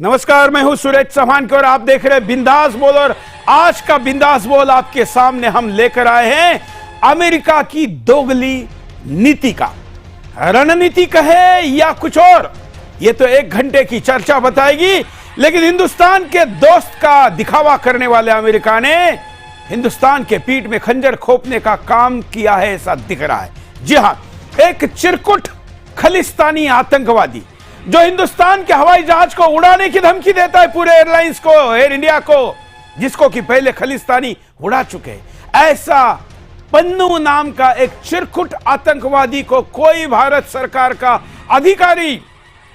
नमस्कार, मैं हूं सुरेश चौहान और आप देख रहे हैं बिंदास बोल। और आज का बिंदास बोल आपके सामने हम लेकर आए हैं अमेरिका की दोगली नीति का रणनीति कहे या कुछ और, ये तो 1 घंटे की चर्चा बताएगी। लेकिन हिंदुस्तान के दोस्त का दिखावा करने वाले अमेरिका ने हिंदुस्तान के पीठ में खंजर खोपने का काम किया है, ऐसा दिख रहा है। जी हां, एक चिरकुट खालिस्तानी आतंकवादी जो हिंदुस्तान के हवाई जहाज को उड़ाने की धमकी देता है, पूरे एयरलाइंस को, एयर इंडिया को, जिसको कि पहले खालिस्तानी उड़ा चुके हैं, ऐसा पन्नू नाम का एक चिरकुट आतंकवादी को कोई भारत सरकार का अधिकारी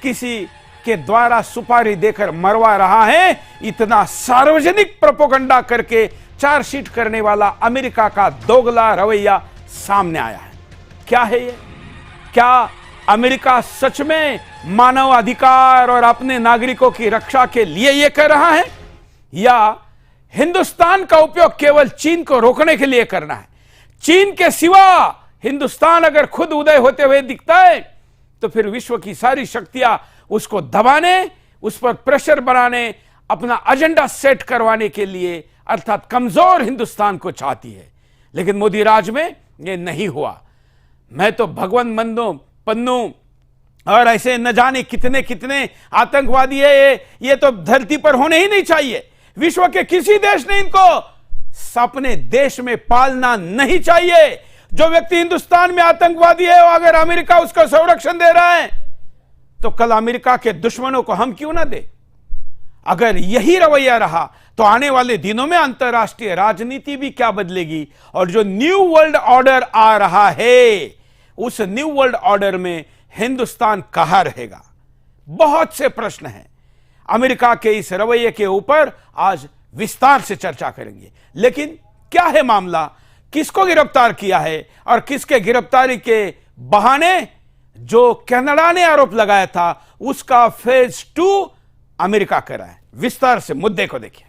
किसी के द्वारा सुपारी देकर मरवा रहा है। इतना सार्वजनिक प्रोपेगेंडा करके चार्जशीट करने वाला अमेरिका का दोगला रवैया सामने आया है। क्या है ये? क्या अमेरिका सच में मानव अधिकार और अपने नागरिकों की रक्षा के लिए यह कर रहा है, या हिंदुस्तान का उपयोग केवल चीन को रोकने के लिए करना है? चीन के सिवा हिंदुस्तान अगर खुद उदय होते हुए दिखता है तो फिर विश्व की सारी शक्तियां उसको दबाने, उस पर प्रेशर बनाने, अपना एजेंडा सेट करवाने के लिए, अर्थात कमजोर हिंदुस्तान को चाहती है। लेकिन मोदी राज में यह नहीं हुआ। मैं तो भगवंत मंदो पन्नू और ऐसे न जाने कितने कितने आतंकवादी है, ये तो धरती पर होने ही नहीं चाहिए। विश्व के किसी देश ने इनको अपने देश में पालना नहीं चाहिए। जो व्यक्ति हिंदुस्तान में आतंकवादी है, अगर अमेरिका उसको संरक्षण दे रहा है तो कल अमेरिका के दुश्मनों को हम क्यों ना दे? अगर यही रवैया रहा तो आने वाले दिनों में अंतरराष्ट्रीय राजनीति भी क्या बदलेगी? और जो न्यू वर्ल्ड ऑर्डर आ रहा है, उस न्यू वर्ल्ड ऑर्डर में हिंदुस्तान कहां रहेगा? बहुत से प्रश्न हैं। अमेरिका के इस रवैये के ऊपर आज विस्तार से चर्चा करेंगे। लेकिन क्या है मामला? किसको गिरफ्तार किया है और किसके गिरफ्तारी के बहाने जो कनाडा ने आरोप लगाया था उसका फेज 2 अमेरिका कर रहा है? विस्तार से मुद्दे को देखिए।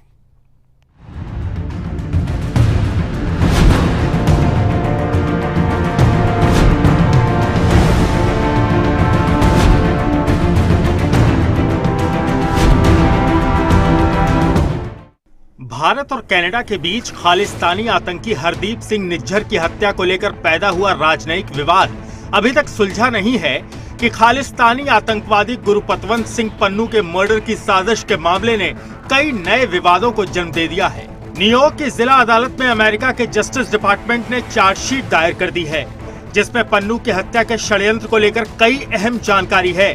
भारत और कनाडा के बीच खालिस्तानी आतंकी हरदीप सिंह निज्जर की हत्या को लेकर पैदा हुआ राजनयिक विवाद अभी तक सुलझा नहीं है कि खालिस्तानी आतंकवादी गुरुपतवंत सिंह पन्नू के मर्डर की साजिश के मामले ने कई नए विवादों को जन्म दे दिया है। न्यूयॉर्क की जिला अदालत में अमेरिका के जस्टिस डिपार्टमेंट ने चार्जशीट दायर कर दी है, जिसमें पन्नू की हत्या के षड्यंत्र को लेकर कई अहम जानकारी है।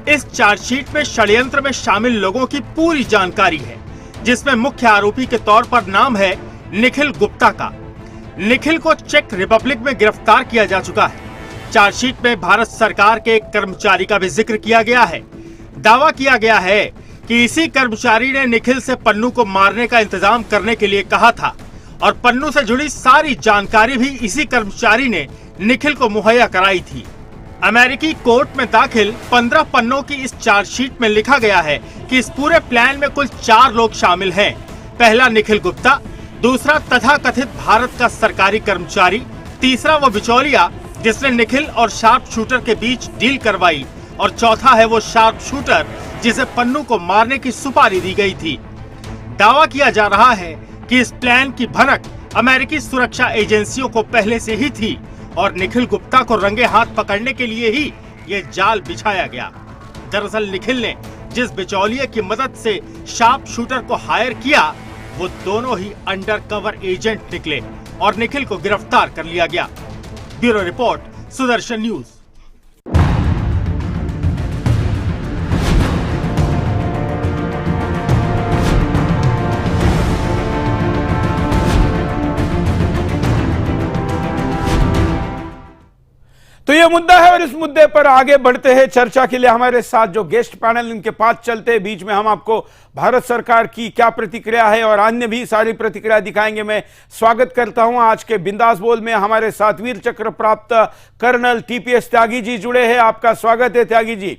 इस चार्जशीट में षड्यंत्र में शामिल लोगों की पूरी जानकारी है, जिसमें मुख्य आरोपी के तौर पर नाम है निखिल गुप्ता का। निखिल को चेक रिपब्लिक में गिरफ्तार किया जा चुका है। चार्जशीट में भारत सरकार के एक कर्मचारी का भी जिक्र किया गया है। दावा किया गया है कि इसी कर्मचारी ने निखिल से पन्नू को मारने का इंतजाम करने के लिए कहा था और पन्नू से जुड़ी सारी जानकारी भी इसी कर्मचारी ने निखिल को मुहैया कराई थी। अमेरिकी कोर्ट में दाखिल 15 पन्नों की इस चार्जशीट में लिखा गया है कि इस पूरे प्लान में कुल 4 लोग शामिल हैं। पहला निखिल गुप्ता, दूसरा तथाकथित भारत का सरकारी कर्मचारी, तीसरा वो बिचौलिया जिसने निखिल और शार्प शूटर के बीच डील करवाई, और चौथा है वो शार्प शूटर जिसे पन्नू को मारने की सुपारी दी गई थी। दावा किया जा रहा है कि इस प्लान की भनक अमेरिकी सुरक्षा एजेंसियों को पहले से ही थी और निखिल गुप्ता को रंगे हाथ पकड़ने के लिए ही ये जाल बिछाया गया। दरअसल निखिल ने जिस बिचौलिए की मदद से शार्प शूटर को हायर किया, वो दोनों ही अंडरकवर एजेंट निकले और निखिल को गिरफ्तार कर लिया गया। Bureau report, Sudarshan news. तो यह मुद्दा है और इस मुद्दे पर आगे बढ़ते हैं चर्चा के लिए हमारे साथ जो गेस्ट पैनल इनके पास चलते हैं। बीच में हम आपको भारत सरकार की क्या प्रतिक्रिया है और अन्य भी सारी प्रतिक्रिया दिखाएंगे। मैं स्वागत करता हूं आज के बिंदास बोल में हमारे साथ वीर चक्र प्राप्त कर्नल टीपीएस त्यागी जी जुड़े हैं। आपका स्वागत है त्यागी जी।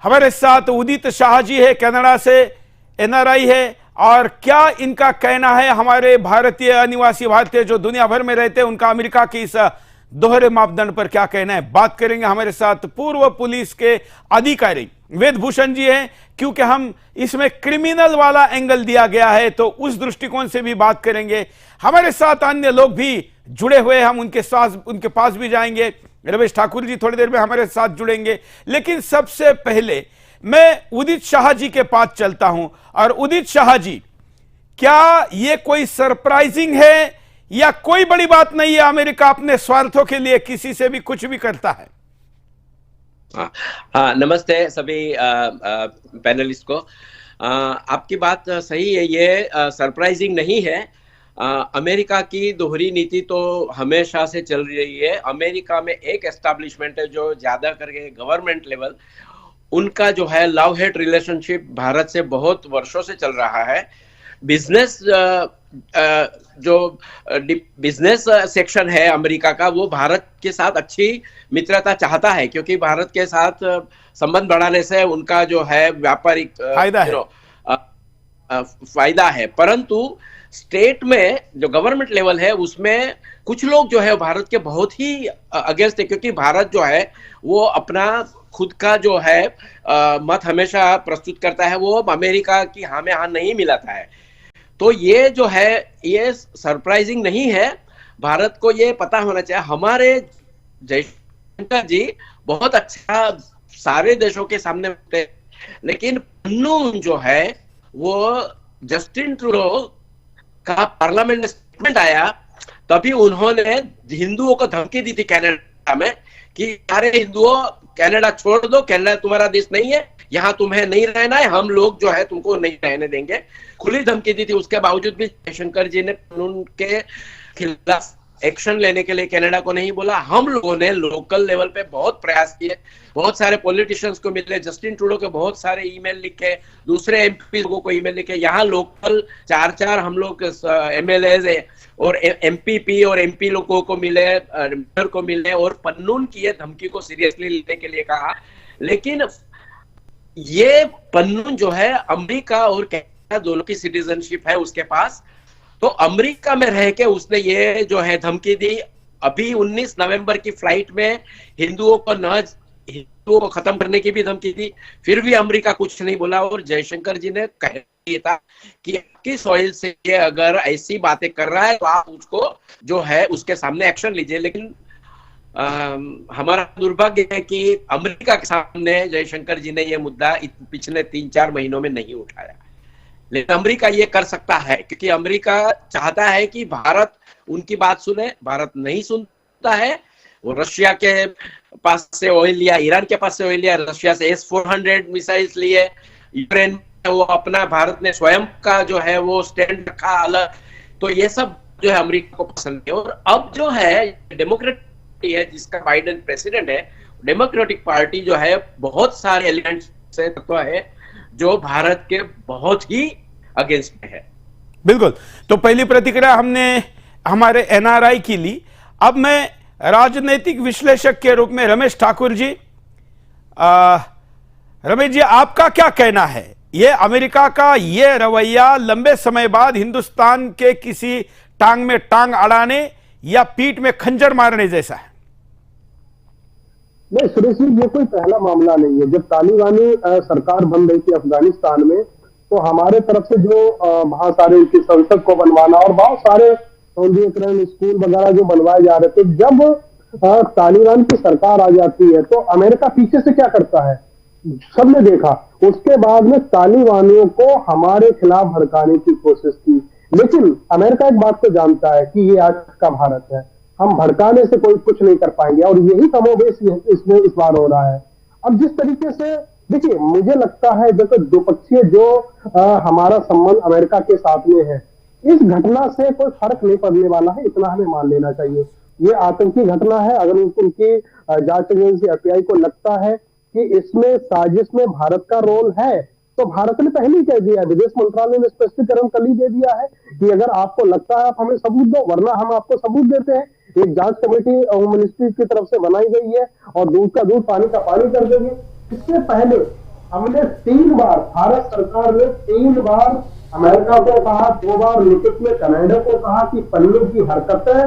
हमारे साथ उदित शाह जी है, कनाडा से एनआरआई है। और क्या इनका कहना है हमारे भारतीय अनिवासी भारतीय जो दुनिया भर में रहते हैं, उनका अमेरिका की इस दोहरे मापदंड पर क्या कहना है, बात करेंगे। हमारे साथ पूर्व पुलिस के अधिकारी वेदभूषण जी हैं, क्योंकि हम इसमें क्रिमिनल वाला एंगल दिया गया है तो उस दृष्टिकोण से भी बात करेंगे। हमारे साथ अन्य लोग भी जुड़े हुए, हम उनके पास भी जाएंगे। रमेश ठाकुर जी थोड़ी देर में हमारे साथ जुड़ेंगे, लेकिन सबसे पहले मैं उदित शाह जी के पास चलता हूं। और उदित शाह जी, क्या यह कोई सरप्राइजिंग है या कोई बड़ी बात नहीं है, अमेरिका अपने स्वार्थों के लिए किसी से भी कुछ भी करता है? हाँ, नमस्ते सभी पैनलिस्ट को। आपकी बात सही है, ये सरप्राइजिंग नहीं है। अमेरिका की दोहरी नीति तो हमेशा से चल रही है। अमेरिका में एक एस्टैब्लिशमेंट है जो ज्यादा करके गवर्नमेंट लेवल, उनका जो है लव हेट रिलेशनशिप भारत से बहुत वर्षों से चल रहा है। बिजनेस जो बिजनेस सेक्शन है अमेरिका का, वो भारत के साथ अच्छी मित्रता चाहता है, क्योंकि भारत के साथ संबंध बढ़ाने से उनका जो है व्यापारिक फायदा है। परंतु स्टेट में जो गवर्नमेंट लेवल है उसमें कुछ लोग जो है भारत के बहुत ही अगेंस्ट है, क्योंकि भारत जो है वो अपना खुद का जो है मत हमेशा प्रस्तुत करता है, वो अमेरिका की हाँ में हाँ नहीं मिलाता है। तो ये जो है ये सरप्राइजिंग नहीं है, भारत को ये पता होना चाहिए। हमारे जयशंकर जी बहुत अच्छा सारे देशों के सामने होते हैं, लेकिन पन्नून जो है वो जस्टिन ट्रूडो का पार्लियामेंट में स्टेटमेंट आया, तभी उन्होंने हिंदुओं को धमकी दी थी कनाडा में कि सारे हिंदुओं कनाडा छोड़ दो, कनाडा तुम्हारा देश नहीं है, यहाँ तुम्हें नहीं रहना है, हम लोग जो है तुमको नहीं रहने देंगे। खुली धमकी दी थी। उसके बावजूद भी जयशंकर जी ने उनके खिलाफ एक्शन लेने के लिए कनाडा को नहीं बोला। हम लोगों ने लोकल लेवल पे बहुत प्रयास किए, बहुत सारे पॉलिटिशियंस को मिले, जस्टिन ट्रूडो के बहुत सारे ईमेल लिखे, दूसरे एमपी लोगों को ईमेल लिखे, यहाँ लोकल चार हम लोग एमएलए और एमपीपी और एमपी लोगों को मिले और पन्नून की ये धमकी को सीरियसली लेने के लिए कहा। लेकिन ये पन्नून जो है अमेरिका और कनाडा दोनों की सिटीजनशिप है उसके पास, तो अमेरिका में रह के उसने ये जो है धमकी दी। अभी 19 नवंबर की फ्लाइट में हिंदुओं को खत्म करने की भी धमकी दी, फिर भी अमेरिका कुछ नहीं बोला। और जयशंकर जी ने कह दिया था कि आपकी सॉइल से अगर ऐसी बातें कर रहा है तो आप उसको जो है उसके सामने एक्शन लीजिए। लेकिन हमारा दुर्भाग्य है कि अमेरिका के सामने जयशंकर जी ने यह मुद्दा पिछले 3-4 महीनों में नहीं उठाया। लेकिन अमेरिका ये कर सकता है, क्योंकि अमेरिका चाहता है कि भारत उनकी बात सुने। भारत नहीं सुनता है। वो रशिया के पास से ऑयल लिया, ईरान के पास से ऑयल लिया, रशिया से S-400 मिसाइल्स लिए, यूक्रेन में वो अपना भारत ने स्वयं का जो है वो स्टैंड रखा अलग। तो ये सब जो है अमेरिका को पसंद है। और अब जो है डेमोक्रेट है जिसका बाइडेन प्रेसिडेंट है, डेमोक्रेटिक पार्टी जो है बहुत सारे एलिमेंट्स से तत्व है जो भारत के बहुत ही अगेंस्ट में है। बिल्कुल। तो पहली प्रतिक्रिया हमने हमारे एनआरआई की ली। अब मैं राजनीतिक विश्लेषक के रूप में रमेश ठाकुर जी, रमेश जी आपका क्या कहना है? ये अमेरिका का ये रवैया लंबे समय बाद हिंदुस्तान के किसी टांग में टांग अड़ाने या पीठ में खंजर मारने जैसा है? नहीं सुरेश जी, ये कोई पहला मामला नहीं है। जब तालिबानी सरकार बन रही थी अफगानिस्तान में, तो हमारे तरफ से जो बहुत सारे उनकी संसद को बनवाना और बहुत सारे सौंदर्यीकरण स्कूल वगैरह जो बनवाए जा रहे थे, जब तालिबान की सरकार आ जाती है तो अमेरिका पीछे से क्या करता है सबने देखा। उसके बाद में तालिबानियों को हमारे खिलाफ भड़काने की कोशिश की, लेकिन अमेरिका एक बात तो जानता है कि ये आज का भारत है, हम भड़काने से कोई कुछ नहीं कर पाएंगे। और यही कमोबेश इसमें इस बार हो रहा है। अब जिस तरीके से देखिए, मुझे लगता है देखो द्विपक्षीय जो हमारा संबंध अमेरिका के साथ में है, इस घटना से कोई फर्क नहीं पड़ने वाला है, इतना हमें मान लेना चाहिए। ये आतंकी घटना है। अगर उनकी जांच एजेंसी FBI को लगता है कि इसमें साजिश में भारत का रोल है, तो भारत ने पहले ही कह दिया, विदेश मंत्रालय ने स्पष्टीकरण कल ही दे दिया है कि अगर आपको लगता है आप हमें सबूत दो, वरना हम आपको सबूत देते हैं। एक जांच कमेटी होम मिनिस्ट्री की तरफ से बनाई गई है और दूध का दूध पानी का पानी कर देंगे। इससे पहले हमने 3 बार, भारत सरकार ने 3 बार अमेरिका को कहा 2 बार लिखित में, कनाडा को कहा कि पन्नू की हरकतें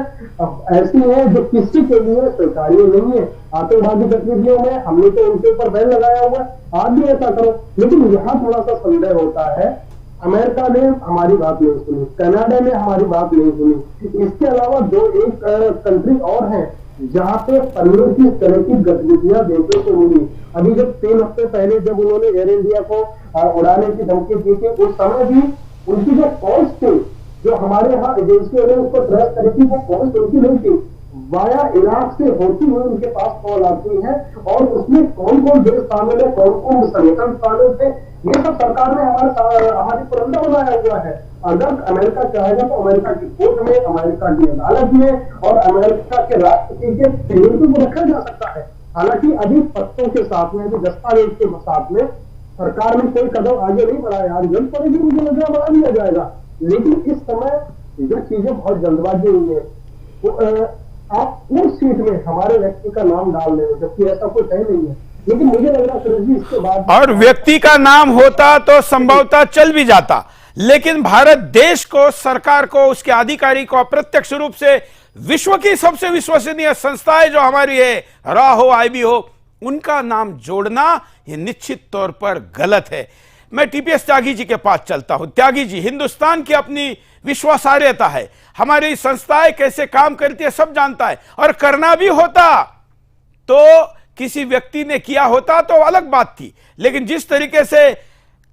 ऐसी हैं जो किसी के लिए स्वीकार्य नहीं है। आतंकवादी गतिविधियों में हमने तो उनके ऊपर बैन लगाया हुआ है, आप भी ऐसा करो। लेकिन यहाँ थोड़ा सा संदेह होता है, अमेरिका ने हमारी बात नहीं सुनी, कनाडा ने हमारी बात नहीं सुनी। इसके अलावा 2-1 कंट्री और हैं जहाँ पे पन्नू की तरह की गतिविधियां देखने को मिली। अभी जब 3 हफ्ते पहले जब उन्होंने एयर इंडिया को उड़ाने की धमकी दी थी, उस समय भी उनकी जो कॉल्स थी, जो हमारे यहाँ एजेंसियों ने उसको ट्रेस करी थी, वो कॉल्स उनकी नहीं थी, वाया इराक से होती हुई उनके पास कॉल आती है। और उसमें कौन कौन देश शामिल है, कौन कौन संगठन शामिल थे, ये सब सरकार ने हमारी पुरंदा बनाया हुआ है। अगर अमेरिका चाहेगा तो अमेरिका की कोर्ट में, अमेरिका की अदालत में और अमेरिका के राष्ट्रपति के सहयोग को रखा जा सकता है। हालांकि अभी पत्तों के साथ में, अभी दस्तावेज के साथ में सरकार ने कोई कदम आगे नहीं बढ़ाया। यार जल्द पड़ेगी, मुझे लग रहा बढ़ा दिया जाएगा। लेकिन इस समय जो चीजें बहुत जल्दबाजी हुई है, तो आप उस सीट में हमारे व्यक्ति का नाम डाल रहे हो, जबकि ऐसा कुछ है नहीं है। लेकिन मुझे लग रहा है इसके बाद और व्यक्ति का नाम होता तो संभवतः चल भी जाता, लेकिन भारत देश को, सरकार को, उसके अधिकारी को अप्रत्यक्ष रूप से विश्व की सबसे विश्वसनीय संस्थाएं जो हमारी है, रॉ हो, आईबी हो, उनका नाम जोड़ना यह निश्चित तौर पर गलत है। मैं टीपीएस त्यागी जी के पास चलता हूं। त्यागी जी, हिंदुस्तान की अपनी विश्वासार्यता है, हमारी संस्थाएं कैसे काम करती है सब जानता है, और करना भी होता तो किसी व्यक्ति ने किया होता तो अलग बात थी। लेकिन जिस तरीके से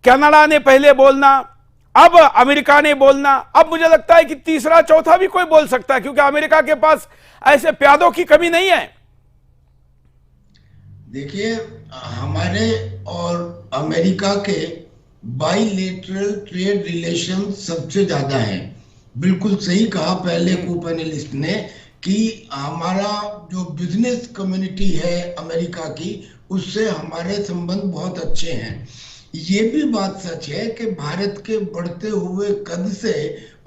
कनाडा ने पहले बोलना, अब अमेरिका ने बोलना, अब मुझे लगता है कि तीसरा चौथा भी कोई बोल सकता है, क्योंकि अमेरिका के पास ऐसे प्यादों की कमी नहीं है। देखिए, हमारे और अमेरिका के बाइलेटरल ट्रेड रिलेशन सबसे ज्यादा हैं। बिल्कुल सही कहा पहले को पैनलिस्ट ने कि हमारा जो बिजनेस कम्युनिटी है अमेरिका की, उससे हमारे संबंध बहुत अच्छे हैं। ये भी बात सच है कि भारत के बढ़ते हुए कद से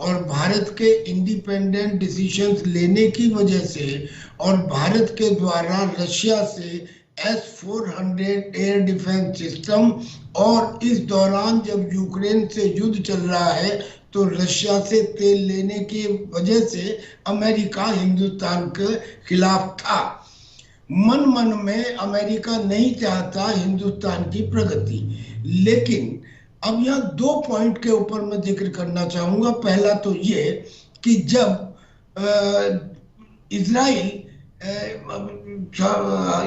और भारत के इंडिपेंडेंट डिसीजंस लेने की वजह से और भारत के द्वारा रशिया से S-400 एयर डिफेंस सिस्टम, और इस दौरान जब यूक्रेन से युद्ध चल रहा है तो रशिया से तेल लेने की वजह से अमेरिका हिंदुस्तान के खिलाफ था। मन मन में अमेरिका नहीं चाहता हिंदुस्तान की प्रगति। लेकिन अब यहाँ 2 पॉइंट के ऊपर मैं जिक्र करना चाहूंगा। पहला तो ये कि जब इजराइल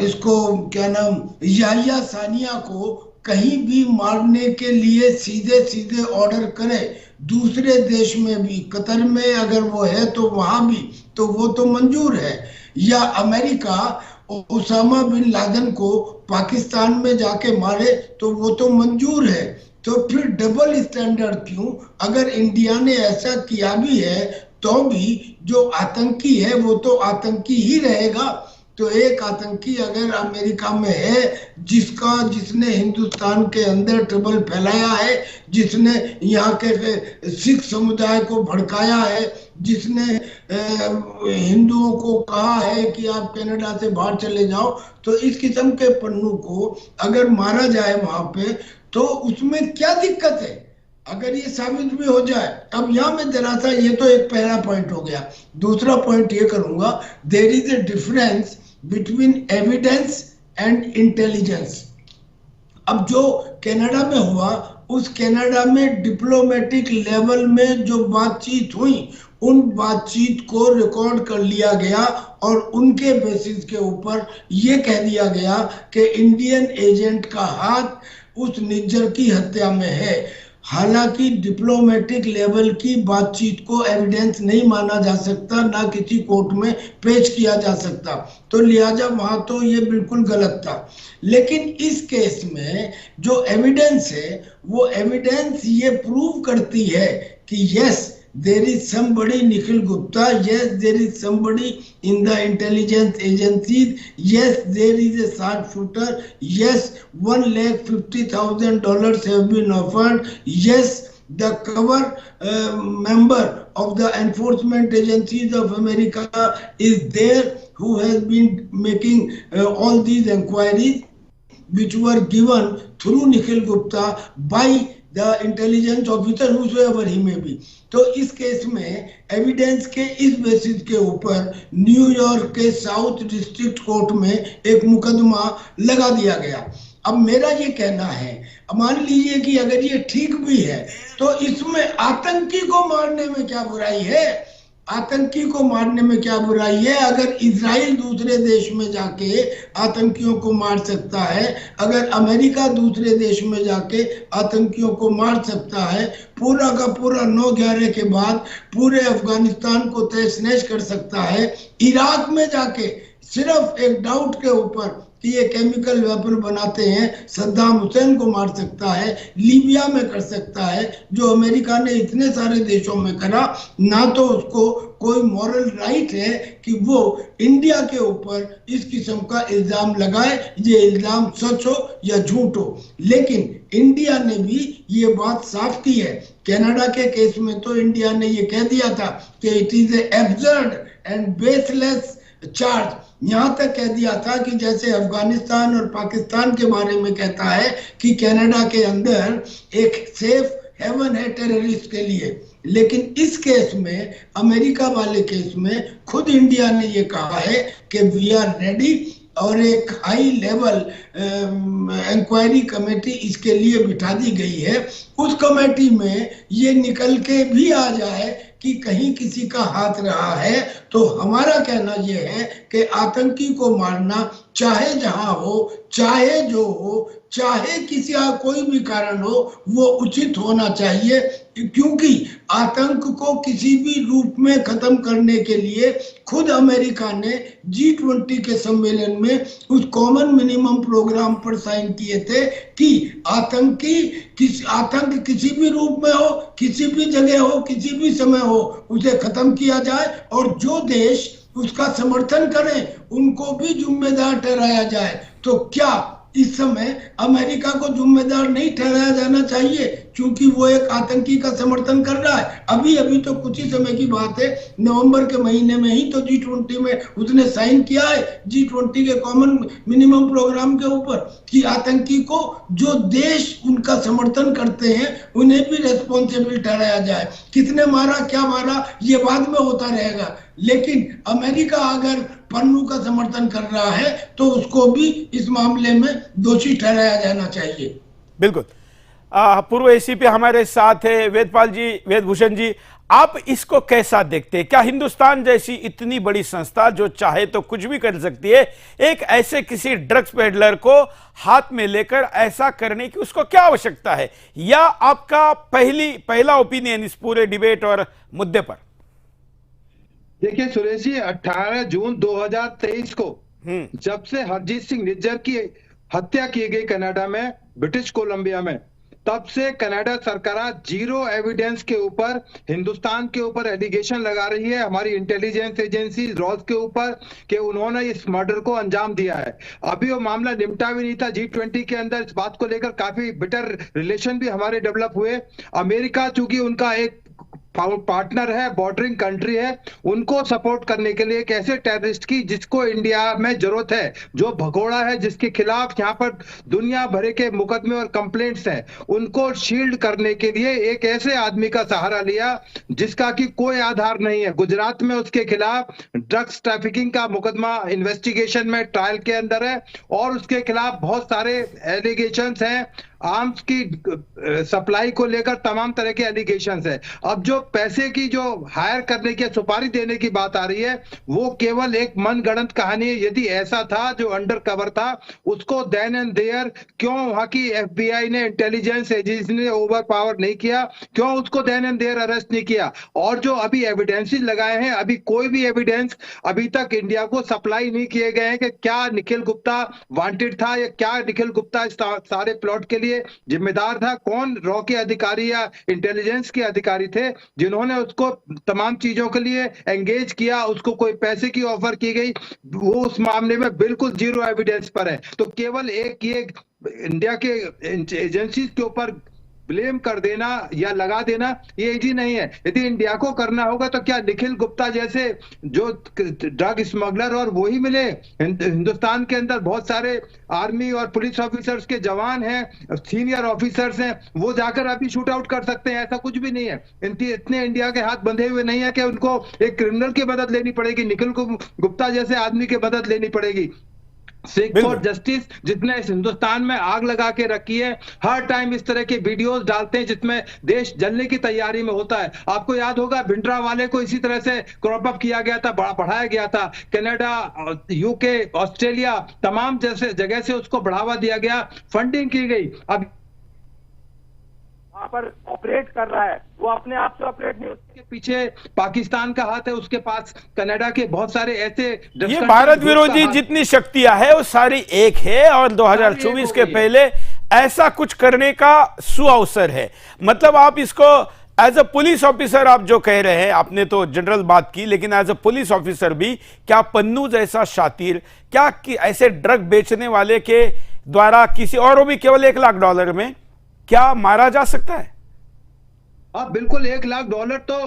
इसको क्या नाम याह्या सानिया को कहीं भी मारने के लिए सीधे सीधे ऑर्डर करे, दूसरे देश में भी, कतर में अगर वो है तो वहां भी, तो वो तो मंजूर है। या अमेरिका उसामा बिन लादेन को पाकिस्तान में जाके मारे तो वो तो मंजूर है। तो फिर डबल स्टैंडर्ड क्यों? अगर इंडिया ने ऐसा किया भी है तो भी जो आतंकी है वो तो आतंकी ही रहेगा। तो एक आतंकी अगर अमेरिका में है जिसने हिंदुस्तान के अंदर ट्रबल फैलाया है, जिसने यहाँ के सिख समुदाय को भड़काया है, जिसने हिंदुओं को कहा है कि आप कनाडा से बाहर चले जाओ, तो इस किस्म के पन्नू को अगर मारा जाए वहां पे तो उसमें क्या दिक्कत है अगर ये साबित भी हो जाए। अब यहाँ में जरा सा, ये तो एक पहला पॉइंट हो गया। दूसरा पॉइंट ये करूंगा, there is a difference between evidence and intelligence. अब जो कनाडा में हुआ, उस कनाडा में डिप्लोमेटिक लेवल में जो बातचीत हुई, उन बातचीत को रिकॉर्ड कर लिया गया और उनके बेसिस के ऊपर ये कह दिया गया कि इंडियन एजेंट का हाथ उस निज्जर की हत्या में है। हालांकि डिप्लोमेटिक लेवल की बातचीत को एविडेंस नहीं माना जा सकता, ना किसी कोर्ट में पेश किया जा सकता, तो लिहाजा वहां तो ये बिल्कुल गलत था। लेकिन इस केस में जो एविडेंस है वो एविडेंस ये प्रूव करती है कि yes there is somebody, Nikhil Gupta, yes there is somebody in the intelligence agencies, yes there is a sharpshooter, yes $150,000 have been offered, yes the cover member of the enforcement agencies of America is there who has been making all these inquiries which were given through Nikhil Gupta by the intelligence officer whosoever he may be. तो इस case में evidence के इस basis के ऊपर New York के south district court में एक मुकदमा लगा दिया गया। अब मेरा ये कहना है, मान लीजिए कि अगर ये ठीक भी है तो इसमें आतंकी को मारने में क्या बुराई है? आतंकी को मारने में क्या बुराई है? अगर इजराइल दूसरे देश में जाके आतंकियों को मार सकता है, अगर अमेरिका दूसरे देश में जाके आतंकियों को मार सकता है, पूरा का पूरा 9/11 के बाद पूरे अफगानिस्तान को तहस नहस कर सकता है, इराक में जाके सिर्फ एक डाउट के ऊपर कि ये केमिकल वेपन बनाते हैं सद्दाम हुसैन को मार सकता है, लीबिया में कर सकता है, जो अमेरिका ने इतने सारे देशों में करा, ना तो उसको कोई मॉरल राइट है कि वो इंडिया के ऊपर इस किस्म का इल्जाम लगाए, ये इल्जाम सच हो या झूठ हो। लेकिन इंडिया ने भी ये बात साफ की है। कनाडा के केस में तो इंडिया ने ये कह दिया था कि it is a absurd and baseless charge. यहां तक कह दिया था कि जैसे अफगानिस्तान और पाकिस्तान के बारे में कहता है कि कनाडा के अंदर एक सेफ हेवन है टेररिस्ट के लिए, लेकिन इस केस में, अमेरिका वाले केस में, खुद इंडिया ने ये कहा है कि वी आर रेडी और एक हाई लेवल इंक्वायरी कमेटी इसके लिए बिठा दी गई है। उस कमेटी में ये निकल के भी आ जाए कि कहीं किसी का हाथ रहा है, तो हमारा कहना यह है कि आतंकी को मारना चाहे जहां हो, चाहे जो हो, चाहे किसी का कोई भी कारण हो, वो उचित होना चाहिए, क्योंकि आतंक को किसी भी रूप में खत्म करने के लिए खुद अमेरिका ने G20 के सम्मेलन में उस कॉमन मिनिमम प्रोग्राम पर साइन किए थे कि आतंक किसी भी रूप में हो, किसी भी जगह हो, किसी भी समय हो, उसे खत्म किया जाए और जो देश उसका समर्थन करें उनको भी जिम्मेदार ठहराया जाए। तो क्या इस समय अमेरिका को जिम्मेदार नहीं ठहराया जाना चाहिए क्योंकि वो एक आतंकी का समर्थन कर रहा है? अभी तो कुछ ही समय की बात है, नवंबर के महीने में ही तो G20 में उसने साइन किया है, G20 के कॉमन मिनिमम प्रोग्राम के ऊपर, कि आतंकी को जो देश उनका समर्थन करते हैं उन्हें भी रेस्पॉन्सिबल ठहराया जाए। कितने मारा, क्या मारा, ये बाद में होता रहेगा, लेकिन अमेरिका अगर पन्नू का समर्थन कर रहा है तो उसको भी इस मामले में दोषी ठहराया जाना चाहिए। बिल्कुल। पूर्व एसीपी हमारे साथ है वेदपाल जी, वेदभूषण जी, आप इसको कैसा देखते हैं? क्या हिंदुस्तान जैसी इतनी बड़ी संस्था जो चाहे तो कुछ भी कर सकती है, एक ऐसे किसी ड्रग्स पेडलर को हाथ में लेकर ऐसा करने की उसको क्या आवश्यकता है? या आपका पहला ओपिनियन इस पूरे डिबेट और मुद्दे पर? देखिए सुरेश जी, 18 जून 2023 को जब से हरजीत सिंह निज्जर की हत्या की गई कनाडा में, ब्रिटिश कोलंबिया में, तब से कनाडा सरकार जीरो एविडेंस के ऊपर हिंदुस्तान के ऊपर एलिगेशन लगा रही है, हमारी इंटेलिजेंस एजेंसी रॉस के ऊपर, कि उन्होंने इस मर्डर को अंजाम दिया है। अभी वो मामला निपटा भी नहीं था। G20 के अंदर इस बात को लेकर काफी बिटर रिलेशन भी हमारे डेवलप हुए। अमेरिका चूंकि उनका एक पार्टनर है, बॉर्डरिंग कंट्री है, उनको सपोर्ट करने के लिए एक ऐसे टेररिस्ट की जिसको इंडिया में जरूरत है, जो भगोड़ा है, जिसके खिलाफ यहाँ पर दुनिया भर के मुकदमे और कंप्लेंट्स हैं, उनको शील्ड करने के लिए एक ऐसे आदमी का सहारा लिया जिसका कि कोई आधार नहीं है। गुजरात में उसके खिलाफ ड्रग्स ट्रैफिकिंग का मुकदमा इन्वेस्टिगेशन में ट्रायल के अंदर है और उसके खिलाफ बहुत सारे एलिगेशंस हैं, आर्म्स की सप्लाई को लेकर तमाम तरह के एलिगेशंस है। अब जो पैसे की जो हायर करने की सुपारी देने की बात आ रही है, वो केवल एक मनगढ़ंत कहानी है। यदि ऐसा था, जो अंडर कवर था, उसको देन एंड देयर क्यों वहां की FBI ने, इंटेलिजेंस एजेंसी ने ओवर पावर नहीं किया? क्यों उसको देन एंड देयर अरेस्ट नहीं किया? और जो अभी एविडेंसेस लगाए हैं, अभी कोई भी एविडेंस अभी तक इंडिया को सप्लाई नहीं किए गए हैं कि क्या निखिल गुप्ता वांटेड था या क्या निखिल गुप्ता इस सारे प्लॉट के लिए जिम्मेदार था, कौन रॉ के अधिकारी या इंटेलिजेंस के अधिकारी थे जिन्होंने उसको तमाम चीजों के लिए एंगेज किया, उसको कोई पैसे की ऑफर की गई, वो उस मामले में बिल्कुल जीरो एविडेंस पर है। तो केवल एक ये इंडिया के एजेंसीज के ऊपर ब्लेम कर देना या लगा देना ये इजी नहीं है। यदि इंडिया को करना होगा तो क्या निखिल गुप्ता जैसे जो ड्रग स्मगलर और वो ही मिले? हिंदुस्तान के अंदर बहुत सारे आर्मी और पुलिस ऑफिसर्स के जवान हैं, सीनियर ऑफिसर्स हैं, वो जाकर अभी शूट आउट कर सकते हैं, ऐसा कुछ भी नहीं है। इतने इंडिया के हाथ बंधे हुए नहीं है कि उनको एक क्रिमिनल की मदद लेनी पड़ेगी, निखिल गुप्ता जैसे आदमी की मदद लेनी पड़ेगी। सिख फॉर जस्टिस जितने इस हिंदुस्तान में आग लगा के रखी है, हर टाइम इस तरह के वीडियोस डालते हैं जिसमें देश जलने की तैयारी में होता है। आपको याद होगा भिंडरा वाले को इसी तरह से क्रॉप अप किया गया था, बढ़ाया गया था। कनाडा, यूके, ऑस्ट्रेलिया, तमाम जैसे जगह से उसको बढ़ावा दिया गया, फंडिंग की गई। अब वहां पर ऑपरेट कर रहा है, वो अपने आप से ऑपरेट नहीं। के पीछे पाकिस्तान का हाथ है, उसके पास कनाडा के बहुत सारे ऐसे। ये भारत विरोधी जितनी शक्तियां है वो सारी एक है, और 2024 के पहले ऐसा कुछ करने का सुअवसर है। मतलब आप इसको एज अ पुलिस ऑफिसर आप जो कह रहे हैं, आपने तो जनरल बात की, लेकिन एज अ पुलिस ऑफिसर भी क्या पन्नू जैसा शातिर, क्या ऐसे ड्रग बेचने वाले के द्वारा किसी और, वो भी केवल $1 लाख में, क्या मारा जा सकता है? अब बिल्कुल $1 लाख तो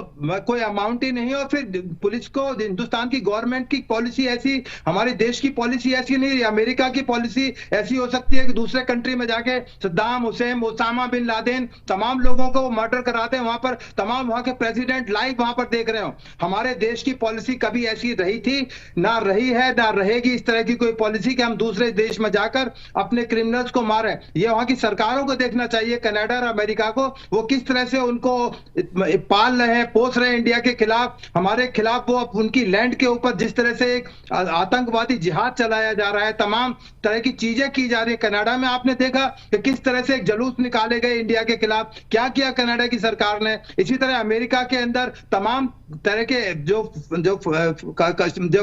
कोई अमाउंट ही नहीं। और फिर पुलिस को, हिंदुस्तान की गवर्नमेंट की पॉलिसी ऐसी, हमारे देश की पॉलिसी ऐसी नहीं है। अमेरिका की पॉलिसी ऐसी हो सकती है कि दूसरे कंट्री में जाके Saddam Hussein, Osama bin Laden, तमाम लोगों को वो मर्डर कराते हैं वहां पर, तमाम वहां के प्रेसिडेंट लाइव वहां पर देख रहे हो। हमारे देश की पॉलिसी कभी ऐसी रही थी, ना रही है, ना रहेगी इस तरह की कोई पॉलिसी कि हम दूसरे देश में जाकर अपने क्रिमिनल्स को मारें। ये वहां की सरकारों को देखना चाहिए, कनाडा और अमेरिका को, वो किस तरह से उनको पाल रहे हैं, पोस रहे हैं इंडिया के खिलाफ, हमारे खिलाफ। वो उनकी लैंड के ऊपर जिस तरह से एक आतंकवादी जिहाद चलाया जा रहा है, तमाम तरह की चीजें की जा रही है। कनाडा में आपने देखा कि किस तरह से एक जुलूस निकाले गए इंडिया के खिलाफ, क्या किया कनाडा की सरकार ने। इसी तरह अमेरिका के अंदर तमाम तरह के जो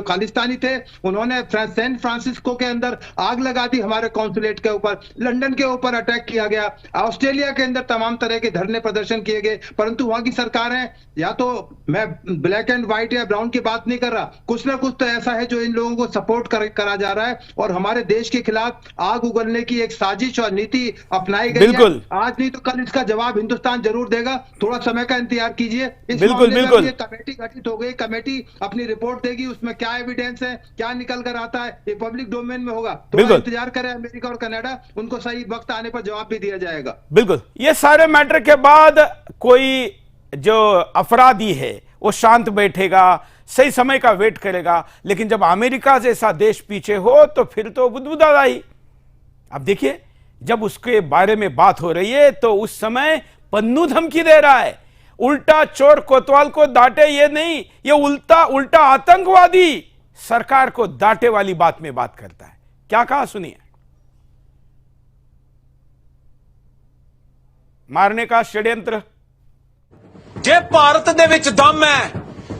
खालिस्तानी थे, उन्होंने सैन फ्रांसिस्को के अंदर आग लगा दी, हमारे कॉन्सुलेट के ऊपर, लंदन के ऊपर अटैक किया गया, ऑस्ट्रेलिया के अंदर तमाम तरह के धरने प्रदर्शन किए गए। परंतु वहां की सरकारें, या तो मैं ब्लैक एंड व्हाइट या ब्राउन की बात नहीं कर रहा, कुछ ना कुछ तो ऐसा है जो इन लोगों को सपोर्ट करा जा रहा है, और हमारे देश के खिलाफ आग उगलने की एक साजिश और नीति अपनाई गई है। आज नहीं तो कल इसका जवाब हिंदुस्तान जरूर देगा, थोड़ा समय का इंतजार कीजिए। इस मामले में ये कमेटी गठित हो गई, कमेटी अपनी रिपोर्ट देगी, उसमें क्या एविडेंस है, क्या निकल कर आता है, ये पब्लिक डोमेन में होगा। थोड़ा इंतजार करें अमेरिका और कनाडा, उनको सही वक्त आने पर जवाब भी दिया जाएगा। बिल्कुल। ये सारे मैटर के बाद कोई जो अपराधी है वो शांत बैठेगा, सही समय का वेट करेगा, लेकिन जब अमेरिका जैसा देश पीछे हो तो फिर तो बुदबुदा ही। अब देखिए, जब उसके बारे में बात हो रही है तो उस समय पन्नू धमकी दे रहा है, उल्टा चोर कोतवाल को डांटे, ये नहीं, ये उल्टा आतंकवादी सरकार को डांटे वाली बात में बात करता है। क्या कहा सुनिए। मारने का षड्यंत्र। जे भारत दे विच दम है,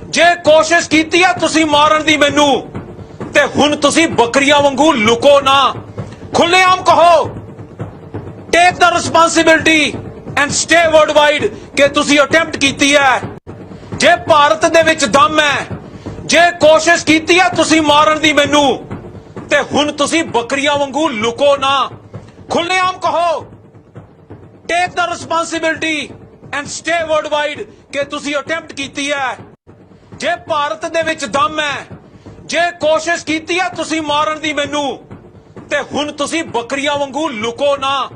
जे कोशिश कीती है तुसी मारन दी मैनू, ते हुण तुसी बकरियां वांगू लुको ना, खुलेआम कहो, take the responsibility and stay world wide कि तुसी अटेम्प्ट कीती है। जे भारत दे विच दम है, जे कोशिश कीती है तुसी मारन दी मैनू, ते हुण तुसी बकरियां वांगू लुको ना, खुलेआम कहो, take the responsibility and stay world wide कि तुसी अटेम्प्ट कीती है। जे भारत दे विच दम है, जे कोशिश कीती है तुसी मारन दी मैनू, ते हुण तुसी बकरियां वांगू लुको ना,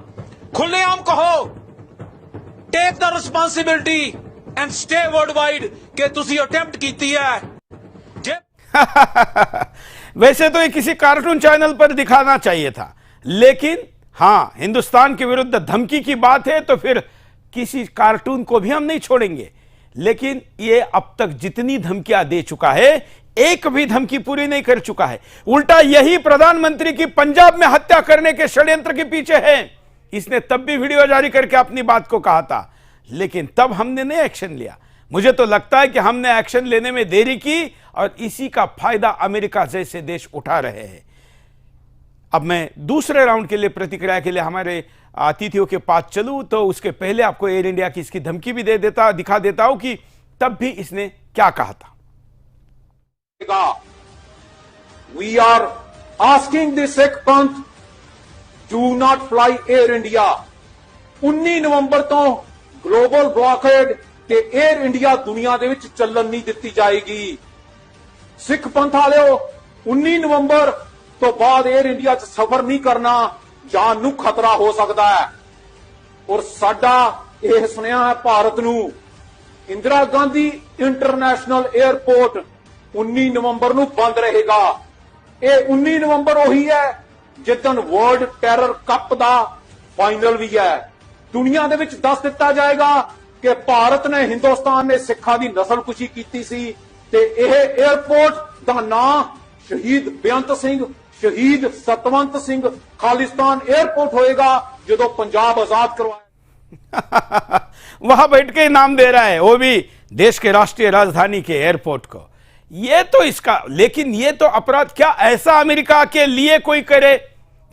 खुलेआम कहो, take the responsibility and stay world wide कि तुसी अटेम्प्ट कीती है। वैसे तो ये किसी कार्टून चैनल पर दिखाना चाहिए था, लेकिन हां, हिंदुस्तान के विरुद्ध धमकी की बात है तो फिर किसी कार्टून को भी हम नहीं छोड़ेंगे। लेकिन ये अब तक जितनी धमकियां दे चुका है, एक भी धमकी पूरी नहीं कर चुका है। उल्टा यही प्रधानमंत्री की पंजाब में हत्या करने के षड्यंत्र के पीछे है। इसने तब भी वीडियो जारी करके अपनी बात को कहा था, लेकिन तब हमने नहीं एक्शन लिया। मुझे तो लगता है कि हमने एक्शन लेने में देरी की और इसी का फायदा अमेरिका जैसे देश उठा रहे हैं। अब मैं दूसरे राउंड के लिए प्रतिक्रिया के लिए हमारे अतिथियों के पास चलूं तो उसके पहले आपको एयर इंडिया की इसकी धमकी भी दिखा देता हूं कि तब भी इसने क्या कहा था। We are asking the Sikh Panth to not fly Air India. 19 ਨਵੰਬਰ ਤੋਂ ਗਲੋਬਲ ਬਲੌਕੇਡ ਤੇ 에ਅਰ ਇੰਡੀਆ ਦੁਨੀਆ ਦੇ ਵਿੱਚ ਚੱਲਣ ਨਹੀਂ ਦਿੱਤੀ ਜਾਏਗੀ। ਸਿੱਖ ਪੰਥ ਵਾਲਿਓ 19 ਨਵੰਬਰ ਤੋਂ ਬਾਅਦ 에ਅਰ ਇੰਡੀਆ 'ਚ ਸਫ਼ਰ ਨਹੀਂ ਕਰਨਾ, ਜਾਨ ਨੂੰ ਖਤਰਾ ਹੋ ਸਕਦਾ ਹੈ। ਔਰ ਸਾਡਾ ਇਹ ਸੁਨੇਹਾ ਹੈ ਭਾਰਤ ਨੂੰ, ਇੰਦਰਾ ਗਾਂਧੀ ਇੰਟਰਨੈਸ਼ਨਲ 에ਅਰਪੋਰਟ 19 ਨਵੰਬਰ ਨੂੰ ਬੰਦ ਰਹੇਗਾ। ਇਹ 19 ਨਵੰਬਰ ਉਹੀ ਹੈ ਜਿੱਦਣ ਵਰਲਡ ਟੈਰਰ ਕੱਪ ਦਾ ਫਾਈਨਲ ਵੀ ਹੈ। ਦੁਨੀਆ ਦੇ ਵਿੱਚ ਦੱਸ ਦਿੱਤਾ ਜਾਏਗਾ ਕਿ ਭਾਰਤ ਨੇ, ਹਿੰਦੁਸਤਾਨ ਨੇ ਸਿੱਖਾਂ ਦੀ ਨਸਲਕੁਸ਼ੀ ਕੀਤੀ ਸੀ ਤੇ ਇਹ 에ਅਰਪੋਰਟ ਦਾ ਨਾਂ ਸ਼ਹੀਦ ਬੇਅੰਤ ਸਿੰਘ, ਸ਼ਹੀਦ ਸਤਵੰਤ ਸਿੰਘ ਖਾਲਿਸਤਾन एयरपोर्ट होएगा जो पंजाब आजाद करवाया। वहां बैठ के नाम दे रहा है, वो भी देश के राष्ट्रीय राजधानी के एयरपोर्ट को। ये तो इसका, लेकिन ये तो अपराध क्या ऐसा अमेरिका के लिए कोई करे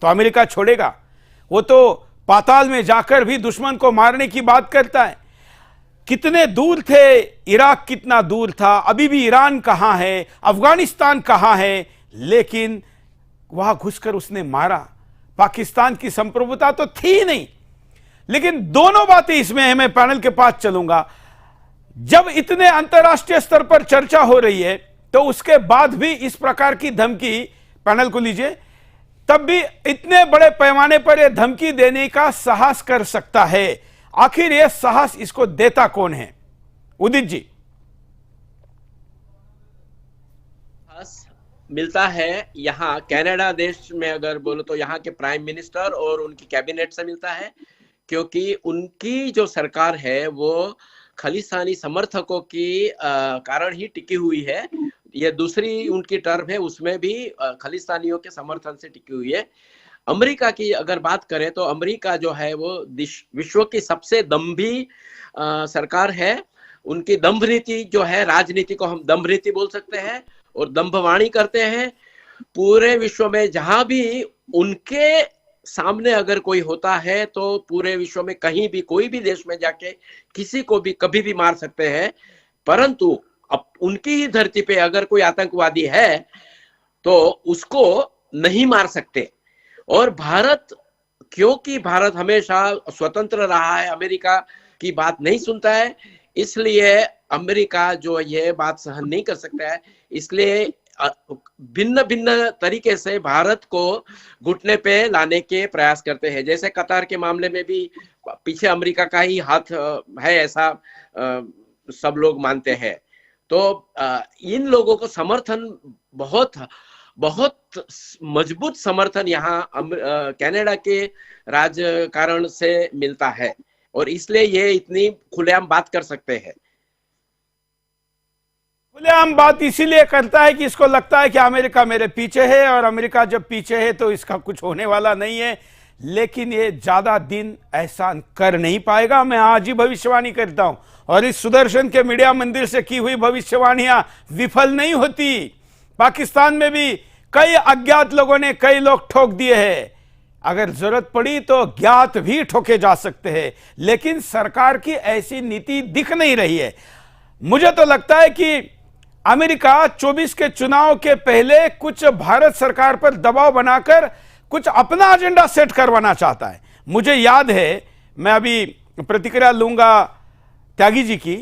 तो अमेरिका छोड़ेगा? वो तो पाताल में जाकर भी दुश्मन को मारने की बात करता है। कितने दूर थे, इराक कितना दूर था, अभी भी ईरान कहां है, अफगानिस्तान कहां है, लेकिन वहां घुसकर उसने मारा। पाकिस्तान की संप्रभुता तो थी नहीं। लेकिन दोनों बातें इसमें है, मैं पैनल के पास चलूंगा। जब इतने अंतर्राष्ट्रीय स्तर पर चर्चा हो रही है तो उसके बाद भी इस प्रकार की धमकी, पैनल को लीजिए, तब भी इतने बड़े पैमाने पर यह धमकी देने का साहस कर सकता है। आखिर यह साहस इसको देता कौन है? उदित जी। मिलता है यहाँ कनाडा देश में, अगर बोलो तो यहाँ के प्राइम मिनिस्टर और उनकी कैबिनेट से मिलता है, क्योंकि उनकी जो सरकार है वो खालिस्तानी समर्थकों की कारण ही टिकी हुई है। ये दूसरी उनकी टर्म है, उसमें भी खालिस्तानियों के समर्थन से टिकी हुई है। अमेरिका की अगर बात करें तो अमेरिका जो है वो विश्व की सबसे दम्भी सरकार है। उनकी दंभ नीति जो है, राजनीति को हम दंभ नीति बोल सकते हैं, और दंभवाणी करते हैं। पूरे विश्व में जहां भी उनके सामने अगर कोई होता है तो पूरे विश्व में कहीं भी कोई भी देश में जाके किसी को भी कभी भी मार सकते हैं। परंतु अब उनकी ही धरती पे अगर कोई आतंकवादी है तो उसको नहीं मार सकते। और भारत, क्योंकि भारत हमेशा स्वतंत्र रहा है, अमेरिका की बात नहीं सुनता है, इसलिए अमेरिका जो ये बात सहन नहीं कर सकता है। इसलिए भिन्न भिन्न तरीके से भारत को घुटने पे लाने के प्रयास करते हैं। जैसे कतार के मामले में भी पीछे अमेरिका का ही हाथ है, ऐसा सब लोग मानते हैं। तो इन लोगों को समर्थन, बहुत बहुत मजबूत समर्थन यहाँ कनाडा के राजकारण से मिलता है, और इसलिए ये इतनी खुलेआम बात कर सकते हैं। खुलेआम बात इसीलिए करता है कि इसको लगता है कि अमेरिका मेरे पीछे है, और अमेरिका जब पीछे है तो इसका कुछ होने वाला नहीं है। लेकिन ये ज्यादा दिन ऐसा कर नहीं पाएगा, मैं आज ही भविष्यवाणी करता हूं। और इस सुदर्शन के मीडिया मंदिर से की हुई भविष्यवाणियां विफल नहीं होती। पाकिस्तान में भी कई अज्ञात लोगों ने, कई लोग ठोक दिए हैं। अगर जरूरत पड़ी तो ज्ञात भी ठोके जा सकते हैं, लेकिन सरकार की ऐसी नीति दिख नहीं रही है। मुझे तो लगता है कि अमेरिका 24 के चुनाव के पहले कुछ भारत सरकार पर दबाव बनाकर कुछ अपना एजेंडा सेट करवाना चाहता है। मुझे याद है, मैं अभी प्रतिक्रिया लूंगा त्यागी जी की,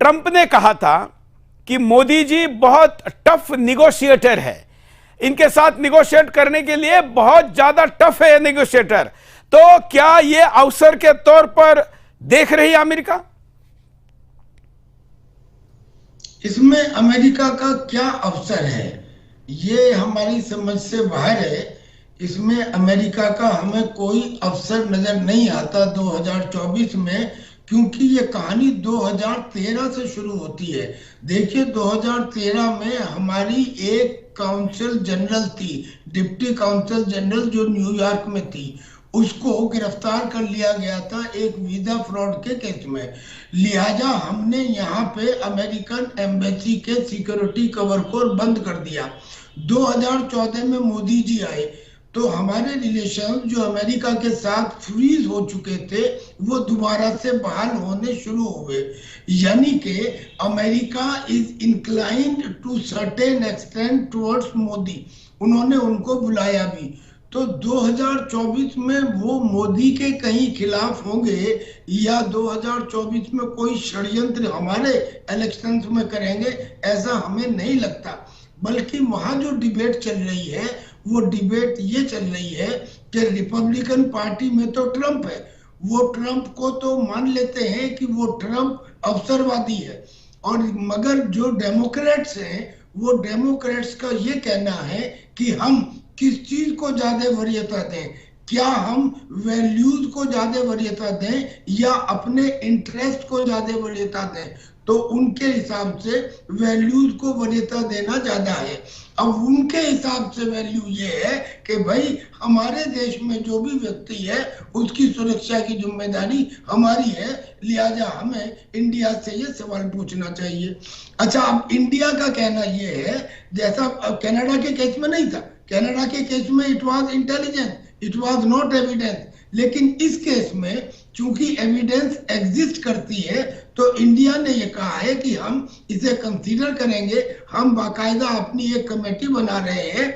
ट्रंप ने कहा था कि मोदी जी बहुत टफ निगोशिएटर है, इनके साथ निगोशिएट करने के लिए बहुत ज्यादा टफ है निगोशिएटर। तो क्या यह अवसर के तौर पर देख रही है अमेरिका? इसमें अमेरिका का क्या अवसर है, ये हमारी समझ से बाहर है। इसमें अमेरिका का हमें कोई अवसर नजर नहीं आता 2024 में, क्योंकि ये कहानी 2013 से शुरू होती है। देखिए 2013 में हमारी एक काउंसिल जनरल थी, डिप्टी काउंसिल जनरल, जो न्यूयॉर्क में थी, उसको गिरफ्तार कर लिया गया था एक वीजा फ्रॉड के केस में। लिहाजा हमने यहाँ पे अमेरिकन एम्बेसी के सिक्योरिटी कवर को बंद कर दिया। 2014 में मोदी जी आए तो हमारे रिलेशन जो अमेरिका के साथ फ्रीज हो चुके थे वो दोबारा से बहाल होने शुरू हुए। यानी कि America is inclined to certain extent towards Modi. उन्होंने उनको बुलाया भी। तो 2024 में वो मोदी के कहीं खिलाफ होंगे या 2024 में कोई षड्यंत्र हमारे इलेक्शंस में करेंगे, ऐसा हमें नहीं लगता। बल्कि वहां जो डिबेट चल रही है वो डिबेट ये चल रही है कि रिपब्लिकन पार्टी में तो ट्रंप है, वो ट्रंप को तो मान लेते हैं कि वो ट्रंप अवसरवादी है, और मगर जो डेमोक्रेट्स हैं वो डेमोक्रेट्स का ये कहना है कि हम किस चीज को ज्यादा वरीयता दें, क्या हम वैल्यूज को ज्यादा वरीयता दें या अपने इंटरेस्ट को ज्यादा वरीयता दें। तो उनके हिसाब से वैल्यूज को वरीयता देना ज्यादा है। अब उनके हिसाब से वैल्यू ये है कि भाई हमारे देश में जो भी व्यक्ति है उसकी सुरक्षा की जिम्मेदारी हमारी है, लिहाजा हमें इंडिया से ये सवाल पूछना चाहिए। अच्छा, अब इंडिया का कहना ये है, जैसा कनाडा के केस में नहीं था, कनाडा के केस में it was intelligence, it was not evidence, लेकिन इस केस में चूंकि एविडेंस एग्जिस्ट करती है तो इंडिया ने ये कहा है कि हम इसे कंसीडर करेंगे, हम बाकायदा अपनी एक कमेटी बना रहे हैं।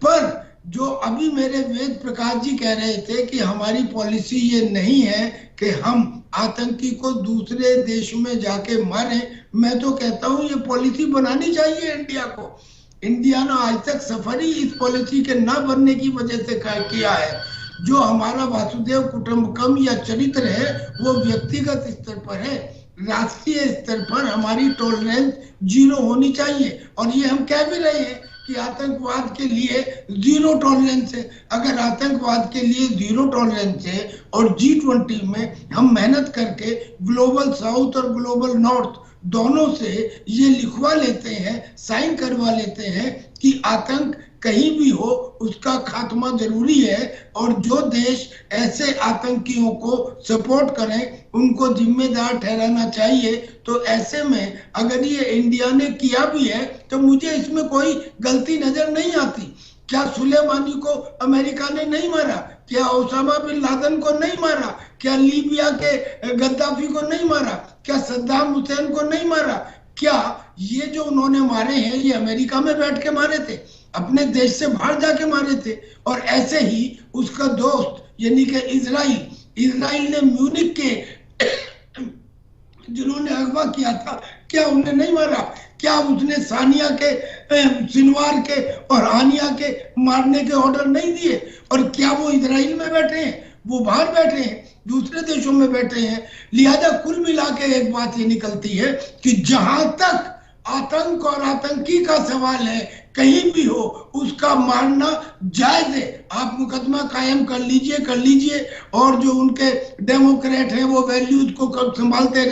पर जो अभी मेरे वेद प्रकाश जी कह रहे थे कि हमारी पॉलिसी ये नहीं है कि हम आतंकी को दूसरे देश में जाके मारें, मैं तो कहता हूं ये पॉलिसी बनानी चाहिए इंडिया को। इंडिया ने आज तक सफर ही इस पॉलिसी के ना बनने की वजह से किया है। जो हमारा वासुदेव कुटुंबकम या चरित्र है वो व्यक्तिगत स्तर पर है, राष्ट्रीय स्तर पर हमारी टॉलरेंस 0 होनी चाहिए। और ये हम कह भी रहे हैं कि आतंकवाद के लिए 0 टॉलरेंस है। अगर आतंकवाद के लिए 0 टॉलरेंस है और G20 में हम मेहनत करके ग्लोबल साउथ और ग्लोबल नॉर्थ दोनों से ये लिखवा लेते हैं, साइन करवा लेते हैं कि आतंक कहीं भी हो उसका खात्मा जरूरी है, और जो देश ऐसे आतंकियों को सपोर्ट करें उनको जिम्मेदार ठहराना चाहिए। तो ऐसे में अगर ये इंडिया ने किया भी है तो मुझे इसमें कोई गलती नजर नहीं आती। क्या सुलेमानी को अमेरिका ने नहीं मारा? क्या ओसामा बिन लादेन को नहीं मारा? क्या लीबिया के गद्दाफी को नहीं मारा? क्या सद्दाम हुसैन को नहीं मारा? क्या ये जो उन्होंने मारे हैं ये अमेरिका में बैठ के मारे थे, अपने देश से बाहर जाके मारे थे? और ऐसे ही उसका दोस्त यानी कि इजराइल ने म्यूनिक के जिन्होंने अगवा किया था, क्या उन्हें नहीं मारा? क्या उसने सानिया के, सिनवार के और हानिया के मारने के ऑर्डर नहीं दिए? और क्या वो इजराइल में बैठे हैं? वो बाहर बैठे हैं, दूसरे देशों में बैठे हैं। लिहाजा कुल मिला के एक बात ये निकलती है कि जहां तक आतंक और आतंकी का सवाल है, कहीं भी हो उसका मारना जायज है। आप मुकदमा कायम कर लीजिए, और जो उनके डेमोक्रेट हैं वो वैल्यूज को संभालते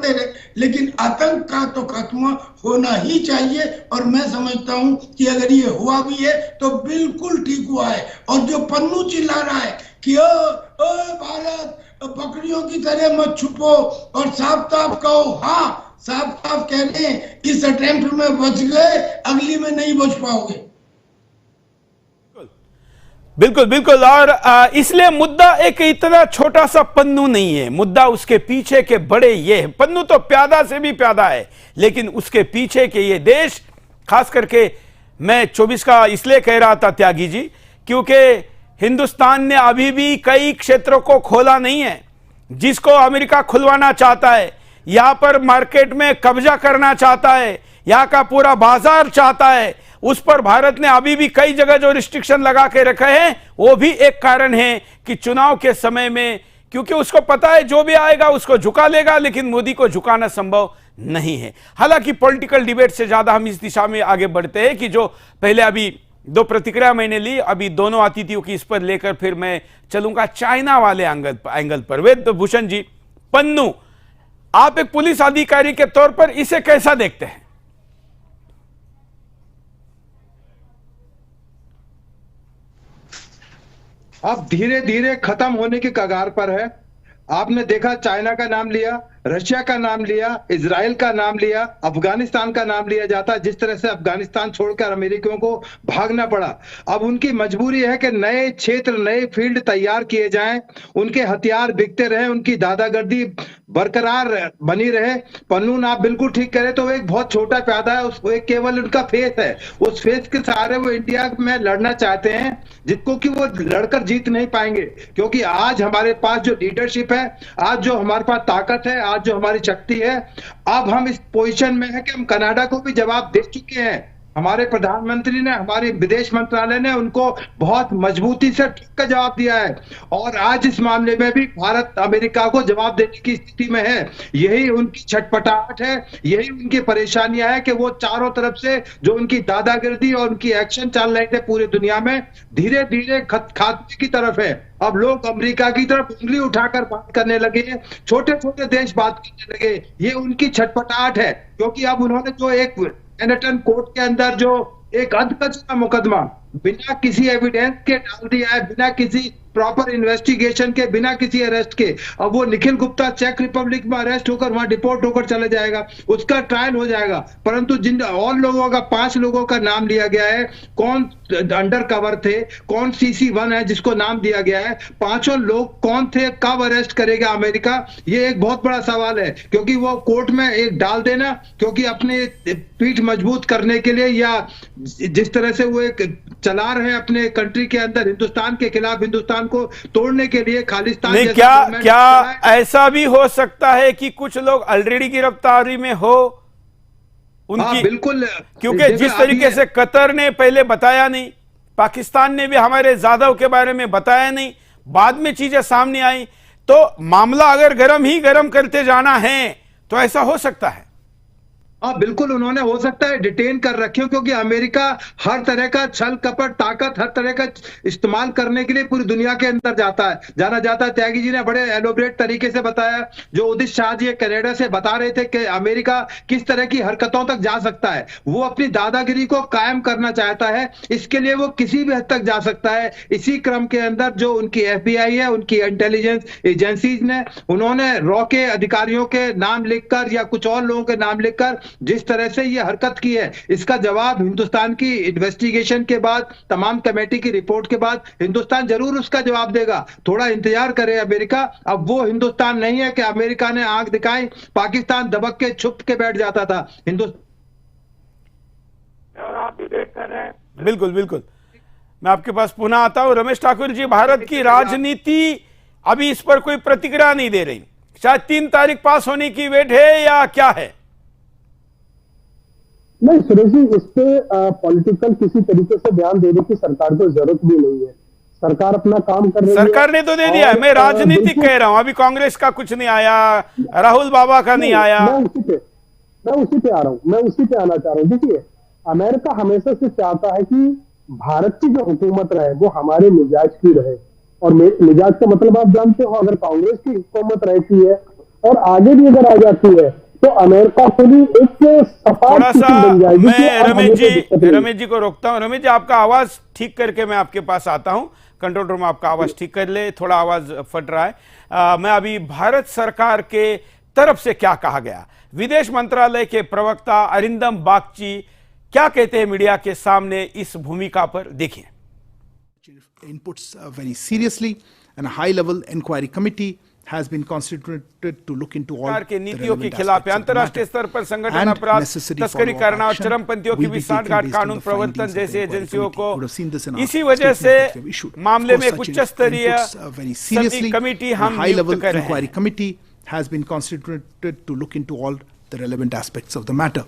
रहे, लेकिन आतंक का तो खात्मा होना ही चाहिए। और मैं समझता हूं कि अगर ये हुआ भी है तो बिल्कुल ठीक हुआ है। और जो पन्नू चिल्ला रहा है कि ओ भारत बकरियों की तरह मत छुपो और साफ साफ कहो, हाँ साफ साफ कह रहे हैं, इस अटेम्प्ट में बच गए, अगली में नहीं बच पाओगे। बिल्कुल बिल्कुल। और इसलिए मुद्दा एक इतना छोटा सा पन्नू नहीं है, मुद्दा उसके पीछे के बड़े ये है। पन्नू तो प्यादा से भी प्यादा है, लेकिन उसके पीछे के ये देश, खास करके मैं 24 का इसलिए कह रहा था त्यागी जी, क्योंकि हिंदुस्तान ने अभी भी कई क्षेत्रों को खोला नहीं है जिसको अमेरिका खुलवाना चाहता है। यहां पर मार्केट में कब्जा करना चाहता है, यहां का पूरा बाजार चाहता है। उस पर भारत ने अभी भी कई जगह जो रिस्ट्रिक्शन लगा के रखे हैं, वो भी एक कारण है कि चुनाव के समय में, क्योंकि उसको पता है जो भी आएगा उसको झुका लेगा, लेकिन मोदी को झुकाना संभव नहीं है। हालांकि पॉलिटिकल डिबेट से ज्यादा हम इस दिशा में आगे बढ़ते हैं कि जो पहले अभी 2 प्रतिक्रिया मैंने ली, अभी दोनों अतिथियों की इस पर लेकर फिर मैं चलूंगा चाइना वाले एंगल पर। वेद भूषण जी, पन्नू, आप एक पुलिस अधिकारी के तौर पर इसे कैसा देखते हैं? अब धीरे धीरे खत्म होने के कगार पर है। आपने देखा, चाइना का नाम लिया, रशिया का नाम लिया, इजराइल का नाम लिया, अफगानिस्तान का नाम लिया जाता, जिस तरह से अफगानिस्तान छोड़कर अमेरिकियों को भागना पड़ा। अब उनकी मजबूरी है कि नए क्षेत्र, नए फील्ड तैयार किए जाएं, उनके हथियार बिकते रहे, उनकी दादागिरी बरकरार बनी रहे। पन्नू आप बिल्कुल ठीक करें तो वो एक बहुत छोटा प्यादा है, वो एक केवल उनका फेस है। उस फेस के सहारे वो इंडिया में लड़ना चाहते हैं, जिसको कि वो लड़कर जीत नहीं पाएंगे, क्योंकि आज हमारे पास जो लीडरशिप है, आज जो हमारे पास ताकत है, आज जो हमारी शक्ति है, अब हम इस पोजीशन में है कि हम कनाडा को भी जवाब दे चुके हैं। हमारे प्रधानमंत्री ने, हमारे विदेश मंत्रालय ने उनको बहुत मजबूती से ठोक कर जवाब दिया है, और आज इस मामले में भी भारत अमेरिका को जवाब देने की स्थिति में है। यही उनकी छटपटाहट है, यही उनकी परेशानियां है कि वो चारों तरफ से जो उनकी दादागिरी और उनकी एक्शन चल रहे थे पूरी दुनिया में, धीरे धीरे खात्मे की तरफ है। अब लोग अमेरिका की तरफ उंगली उठाकर बात करने लगे, छोटे छोटे देश बात करने लगे। ये उनकी छटपटाहट है, क्योंकि अब उन्होंने जो एक मैनहट्टन कोर्ट के अंदर जो एक अधकच का मुकदमा बिना किसी एविडेंस के डाल दिया है, बिना किसी प्रॉपर इन्वेस्टिगेशन के, बिना किसी अरेस्ट के। अब वो निखिल गुप्ता चेक रिपब्लिक में अरेस्ट होकर वहां डिपोर्ट होकर चले जाएगा, उसका ट्रायल हो जाएगा। परंतु जिन और लोगों का, 5 लोगों का नाम लिया गया है, कौन अंडर कवर थे, कौन CC1 है जिसको नाम दिया गया है, 5 लोग कौन थे, कब अरेस्ट करेगा अमेरिका, ये एक बहुत बड़ा सवाल है। क्योंकि वो कोर्ट में एक डाल देना, क्योंकि अपने पीठ मजबूत करने के लिए, या जिस तरह से वो एक चला रहे हैं अपने कंट्री के अंदर हिंदुस्तान के खिलाफ, हिंदुस्तान को तोड़ने के लिए, खालिस्तान नहीं, क्या ऐसा भी हो सकता है कि कुछ लोग ऑलरेडी गिरफ्तारी में हो उनकी? बिल्कुल, क्योंकि जिस तरीके से कतर ने पहले बताया नहीं, पाकिस्तान ने भी हमारे जाधव के बारे में बताया नहीं, बाद में चीजें सामने आई, तो मामला अगर गर्म करते जाना है तो ऐसा हो सकता है। हाँ बिल्कुल, उन्होंने हो सकता है डिटेन कर रखे हो, क्योंकि अमेरिका हर तरह का छल कपट, ताकत, हर तरह का इस्तेमाल करने के लिए पूरी दुनिया के अंदर जाना जाता है। त्यागी जी ने बड़े एलोबरेट तरीके से बताया, जो उदित शाह जी कनाडा से बता रहे थे कि अमेरिका किस तरह की हरकतों तक जा सकता है। वो अपनी दादागिरी को कायम करना चाहता है, इसके लिए वो किसी भी हद तक जा सकता है। इसी क्रम के अंदर जो उनकी FBI है, उनकी इंटेलिजेंस एजेंसीज ने, उन्होंने रॉ के अधिकारियों के नाम लिखकर या कुछ और लोगों के नाम लिखकर जिस तरह से ये हरकत की है, इसका जवाब हिंदुस्तान की इन्वेस्टिगेशन के बाद, तमाम कमेटी की रिपोर्ट के बाद हिंदुस्तान जरूर उसका जवाब देगा। थोड़ा इंतजार करे अमेरिका। अब वो हिंदुस्तान नहीं है कि अमेरिका ने आंख दिखाई, पाकिस्तान दबक के छुप के बैठ जाता था। और आप डिबेट कर रहे हैं। बिल्कुल बिल्कुल, मैं आपके पास पुनः आता हूं। रमेश ठाकुर जी, भारत की राजनीति अभी इस पर कोई प्रतिक्रिया नहीं दे रही, शायद 3 तारीख पास होने की वेट है या क्या है? नहीं सुरेश जी, इस पे पॉलिटिकल किसी तरीके से बयान देने की सरकार को जरूरत भी नहीं है। सरकार अपना काम कर रही है। सरकार ने तो दे दिया है, मैं राजनीतिक कह रहा हूं। अभी कांग्रेस का कुछ नहीं आया, राहुल बाबा का नहीं आया। मैं उसी पे आ रहा हूं, मैं उसी पे आना चाह रहा हूं। देखिए, अमेरिका हमेशा से चाहता है कि भारत की जो हुकूमत रहे वो हमारे मिजाज की रहे, और मिजाज का मतलब आप जानते हो, अगर कांग्रेस की हुकूमत रहती है और आगे भी अगर आ जाती है तो अमेरिका को भी एक थोड़ा सा मैं रमेश जी को रोकता हूं। रमेश जी, आपका आवाज ठीक करके मैं आपके पास आता हूं। कंट्रोल रूम आपका आवाज ठीक कर ले, थोड़ा आवाज फट रहा है। मैं अभी भारत सरकार के तरफ से क्या कहा गया, विदेश मंत्रालय के प्रवक्ता अरिंदम बागची क्या कहते हैं मीडिया के सामने इस भूमिका पर, देखिए। Inputs very seriously, and a high-level inquiry committee has been constituted to look into all के नीतियों के खिलाफ अंतर्राष्ट्रीय स्तर पर संगठन अपराध, तस्करी करना और चरमपंथियों की भी सांठगांठ, कानून प्रवर्तन जैसी एजेंसियों को इसी वजह से मामले में उच्च स्तरीय कमेटी हम नियुक्त कर रहे हैं। committee has been constituted to look into all the relevant aspects of the matter,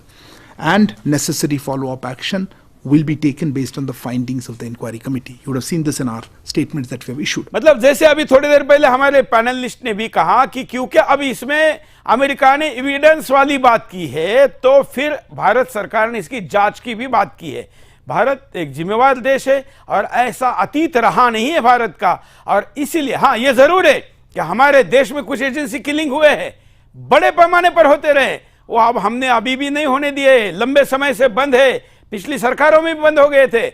and necessary follow-up action will be taken based on the findings of the inquiry committee. You would have seen this in our statements that we have issued. मतलब जैसे अभी थोड़ी देर पहले हमारे panelist ने भी कहा कि क्योंकि अब इसमें अमेरिका ने एविडेंस वाली बात की है, तो फिर भारत सरकार ने इसकी जांच की भी बात की है। भारत एक जिम्मेवार देश है और ऐसा अतीत रहा नहीं है भारत का, और इसीलिए हाँ, ये जरूर है कि हमारे देश में कुछ एजेंसी किलिंग हुए हैं, बड़े पैमाने पर होते रहे, वो अब हमने अभी भी नहीं होने दिए, लंबे समय से बंद है, पिछली सरकारों में भी बंद हो गए थे।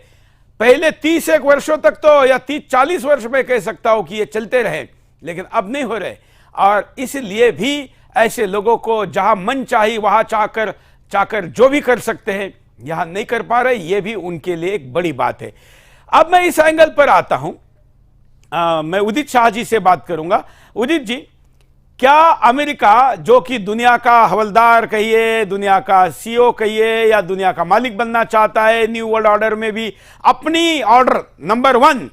पहले 30 वर्षों तक तो, या 30-40 वर्ष में कह सकता हूं कि ये चलते रहे, लेकिन अब नहीं हो रहे। और इसलिए भी ऐसे लोगों को जहां मन चाहिए वहां चाकर जो भी कर सकते हैं, यहां नहीं कर पा रहे, यह भी उनके लिए एक बड़ी बात है। अब मैं इस एंगल पर आता हूं, मैं उदित शाह जी से बात करूंगा। उदित जी, क्या अमेरिका, जो कि दुनिया का हवलदार कहिए, दुनिया का सीईओ कहिए, या दुनिया का मालिक बनना चाहता है, न्यू वर्ल्ड ऑर्डर में भी अपनी ऑर्डर नंबर 1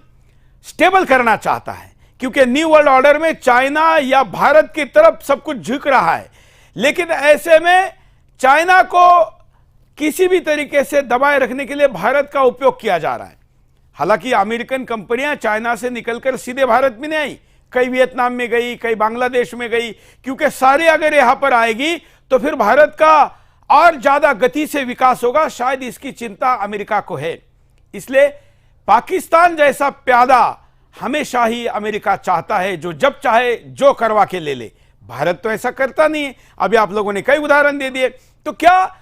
स्टेबल करना चाहता है, क्योंकि न्यू वर्ल्ड ऑर्डर में चाइना या भारत की तरफ सब कुछ झुक रहा है, लेकिन ऐसे में चाइना को किसी भी तरीके से दबाए रखने के लिए भारत का उपयोग किया जा रहा है। हालांकि अमेरिकन कंपनियां चाइना से निकलकर सीधे भारत में नहीं आई, कई वियतनाम में गई, कई बांग्लादेश में गई, क्योंकि सारे अगर यहां पर आएगी तो फिर भारत का और ज्यादा गति से विकास होगा। शायद इसकी चिंता अमेरिका को है। इसलिए पाकिस्तान जैसा प्यादा हमेशा ही अमेरिका चाहता है, जो जब चाहे जो करवा के ले ले। भारत तो ऐसा करता नहीं है। अभी आप लोगों ने कई उदाहरण दे दिए। तो क्या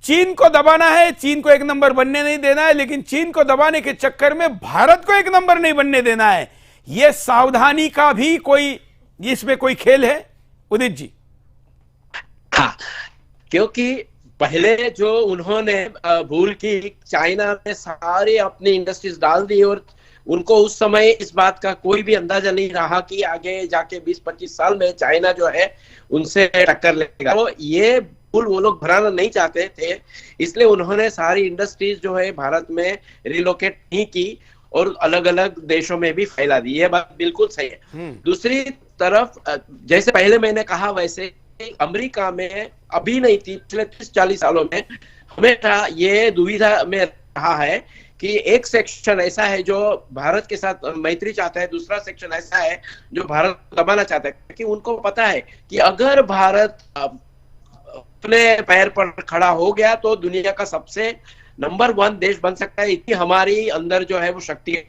चीन को दबाना है, चीन को एक नंबर बनने नहीं देना है, लेकिन चीन को दबाने के चक्कर में भारत को एक नंबर नहीं बनने देना है, यह सावधानी का भी कोई इसमें कोई खेल है उदित जी? हाँ, क्योंकि पहले जो उन्होंने भूल की, चाइना में सारे अपनी इंडस्ट्रीज डाल दी और उनको उस समय इस बात का कोई भी अंदाजा नहीं रहा कि आगे जाके 20-25 साल में चाइना जो है उनसे टक्कर लेगा। तो ये भूल वो लोग भराना नहीं चाहते थे, इसलिए उन्होंने सारी इंडस्ट्रीज जो है भारत में रिलोकेट नहीं की और अलग अलग देशों में भी फैला दी। ये बात बिल्कुल सही है। दूसरी तरफ, जैसे पहले मैंने कहा, वैसे अमेरिका में अभी नहीं थी, पिछले 30-40 सालों में हमेशा ये दुविधा में रहा है कि एक सेक्शन ऐसा है जो भारत के साथ मैत्री चाहता है, दूसरा सेक्शन ऐसा है जो भारत दबाना चाहता है, क्योंकि उनको पता है कि अगर भारत अपने पैर पर खड़ा हो गया तो दुनिया का सबसे नंबर 1 देश बन सकता है। इतनी हमारी अंदर जो है वो शक्ति है,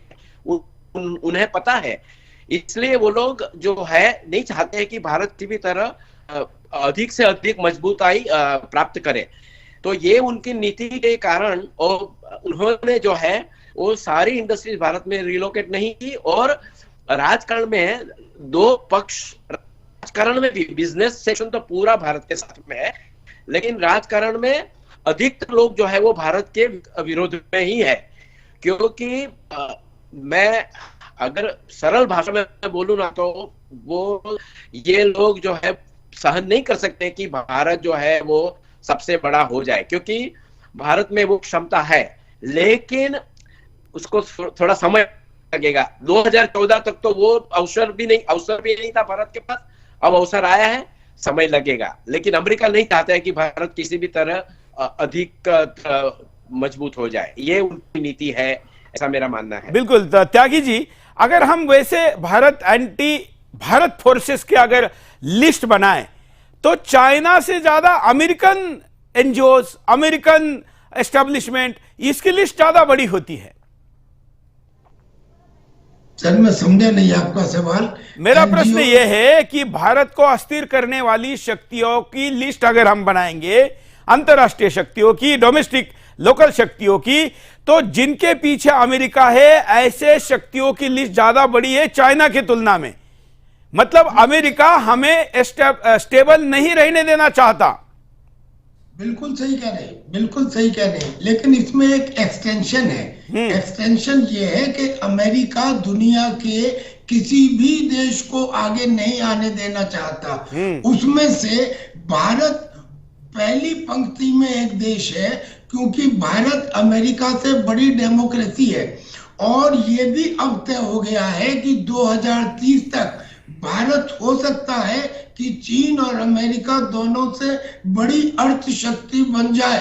उन्हें पता है। इसलिए वो लोग जो है नहीं चाहते हैं कि भारत की भी तरह अधिक से अधिक मजबूताई प्राप्त करे। तो ये उनकी नीति के कारण और उन्होंने जो है वो सारी इंडस्ट्रीज भारत में रिलोकेट नहीं की। और राजकारण में दो पक्ष, राजकारण में भी बिजनेस सेक्शन तो पूरा भारत के साथ में है, लेकिन राजकारण में अधिकतर लोग जो है वो भारत के विरोध में ही है। क्योंकि मैं अगर सरल भाषा में बोलूं ना, तो वो ये लोग जो है सहन नहीं कर सकते कि भारत जो है वो सबसे बड़ा हो जाए, क्योंकि भारत में वो क्षमता है, लेकिन उसको थोड़ा समय लगेगा। 2014 तक तो वो अवसर भी नहीं था भारत के पास, अब अवसर आया है, समय लगेगा। लेकिन अमेरिका नहीं चाहता है कि भारत किसी भी तरह अधिक मजबूत हो जाए। ये उनकी नीति है, ऐसा मेरा मानना है। बिल्कुल त्यागी जी, अगर हम वैसे भारत फोर्सेस के अगर लिस्ट बनाएं तो चाइना से ज्यादा अमेरिकन एनजीओज, अमेरिकन एस्टेब्लिशमेंट, इसकी लिस्ट ज्यादा बड़ी होती है। सर मैं समझा नहीं आपका सवाल। मेरा प्रश्न यह है कि भारत को अस्थिर करने वाली शक्तियों की लिस्ट अगर हम बनाएंगे, अंतरराष्ट्रीय शक्तियों की, डोमेस्टिक लोकल शक्तियों की, तो जिनके पीछे अमेरिका है, ऐसे शक्तियों की लिस्ट ज्यादा बड़ी है चाइना की तुलना में। मतलब अमेरिका हमें स्टेबल नहीं रहने देना चाहता। बिल्कुल सही कह रहे हैं, बिल्कुल सही कह रहे हैं, लेकिन इसमें एक एक्सटेंशन है। एक्सटेंशन ये है कि अमेरिका दुनिया के किसी भी देश को आगे नहीं आने देना चाहता। उसमें से भारत पहली पंक्ति में एक देश है, क्योंकि भारत अमेरिका से बड़ी डेमोक्रेसी है। और ये भी अब तय हो गया है कि 2030 तक भारत हो सकता है कि चीन और अमेरिका दोनों से बड़ी अर्थशक्ति बन जाए,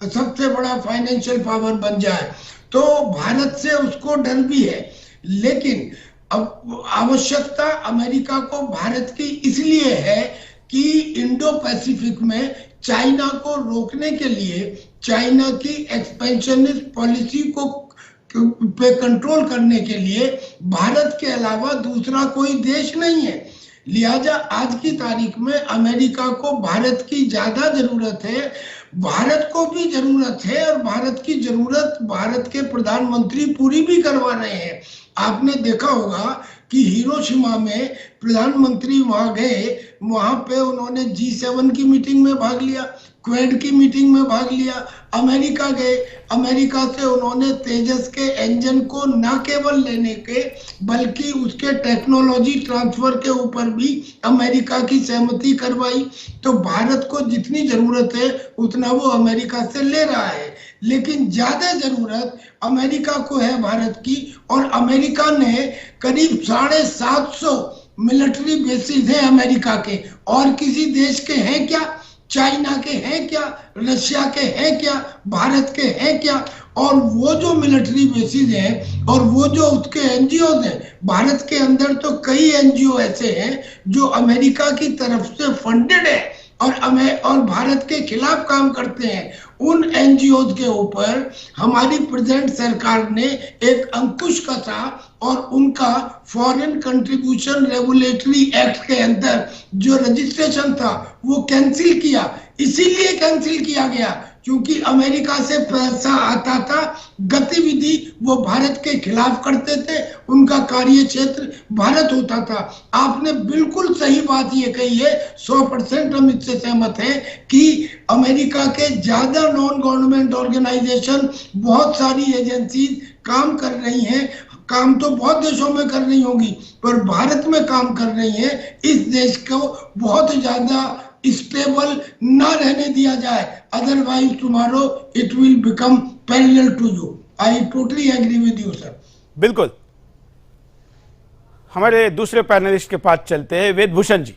सबसे बड़ा फाइनेंशियल पावर बन जाए। तो भारत से उसको डर भी है, लेकिन अब आवश्यकता अमेरिका को भारत की इसलिए है कि इंडो पैसिफिक में चाइना को रोकने के लिए, चाइना की एक्सपेंशनिस्ट पॉलिसी को पे कंट्रोल करने के लिए भारत के अलावा दूसरा कोई देश नहीं है। लिहाजा आज की तारीख में अमेरिका को भारत की ज्यादा जरूरत है। भारत को भी जरूरत है और भारत की जरूरत भारत के प्रधानमंत्री पूरी भी करवा रहे हैं। आपने देखा होगा कि हिरोशिमा में प्रधानमंत्री वहां गए, वहां पे उन्होंने G7 की मीटिंग में भाग लिया, क्वेड की मीटिंग में भाग लिया। अमेरिका गए, अमेरिका से उन्होंने तेजस के इंजन को न केवल लेने के बल्कि उसके टेक्नोलॉजी ट्रांसफर के ऊपर भी अमेरिका की सहमति करवाई। तो भारत को जितनी जरूरत है उतना वो अमेरिका से ले रहा है, लेकिन ज्यादा जरूरत अमेरिका को है भारत की। और अमेरिका ने करीब 750 मिलिट्री बेसिस हैं अमेरिका के, और किसी देश के हैं क्या? चाइना के हैं क्या? रशिया के हैं क्या? भारत के हैं क्या? और वो जो मिलिट्री बेसिस हैं और वो जो उसके एनजीओ हैं, भारत के अंदर तो कई एनजीओ ऐसे हैं जो अमेरिका की तरफ से फंडेड है और भारत के खिलाफ काम करते हैं। उन एनजीओ के ऊपर हमारी प्रेजेंट सरकार ने एक अंकुश कसा और उनका फॉरेन कंट्रीब्यूशन रेगुलेटरी एक्ट के अंदर जो रजिस्ट्रेशन था वो कैंसिल किया। इसीलिए कैंसिल किया गया क्योंकि अमेरिका से पैसा आता था, गतिविधि वो भारत के खिलाफ करते थे, उनका कार्य क्षेत्र भारत होता था। आपने बिल्कुल सही बात ये कही है, 100% हम इससे सहमत हैं कि अमेरिका के ज्यादा नॉन गवर्नमेंट ऑर्गेनाइजेशन, बहुत सारी एजेंसी काम कर रही हैं। काम तो बहुत देशों में कर रही होंगी, पर भारत में काम कर रही हैं। इस देश को बहुत ज्यादा स्टेबल ना रहने दिया जाए, otherwise tomorrow it will become parallel to you. I totally agree with you sir. बिल्कुल। हमारे दूसरे पैनलिस्ट के पास चलते हैं। वेदभूषण जी,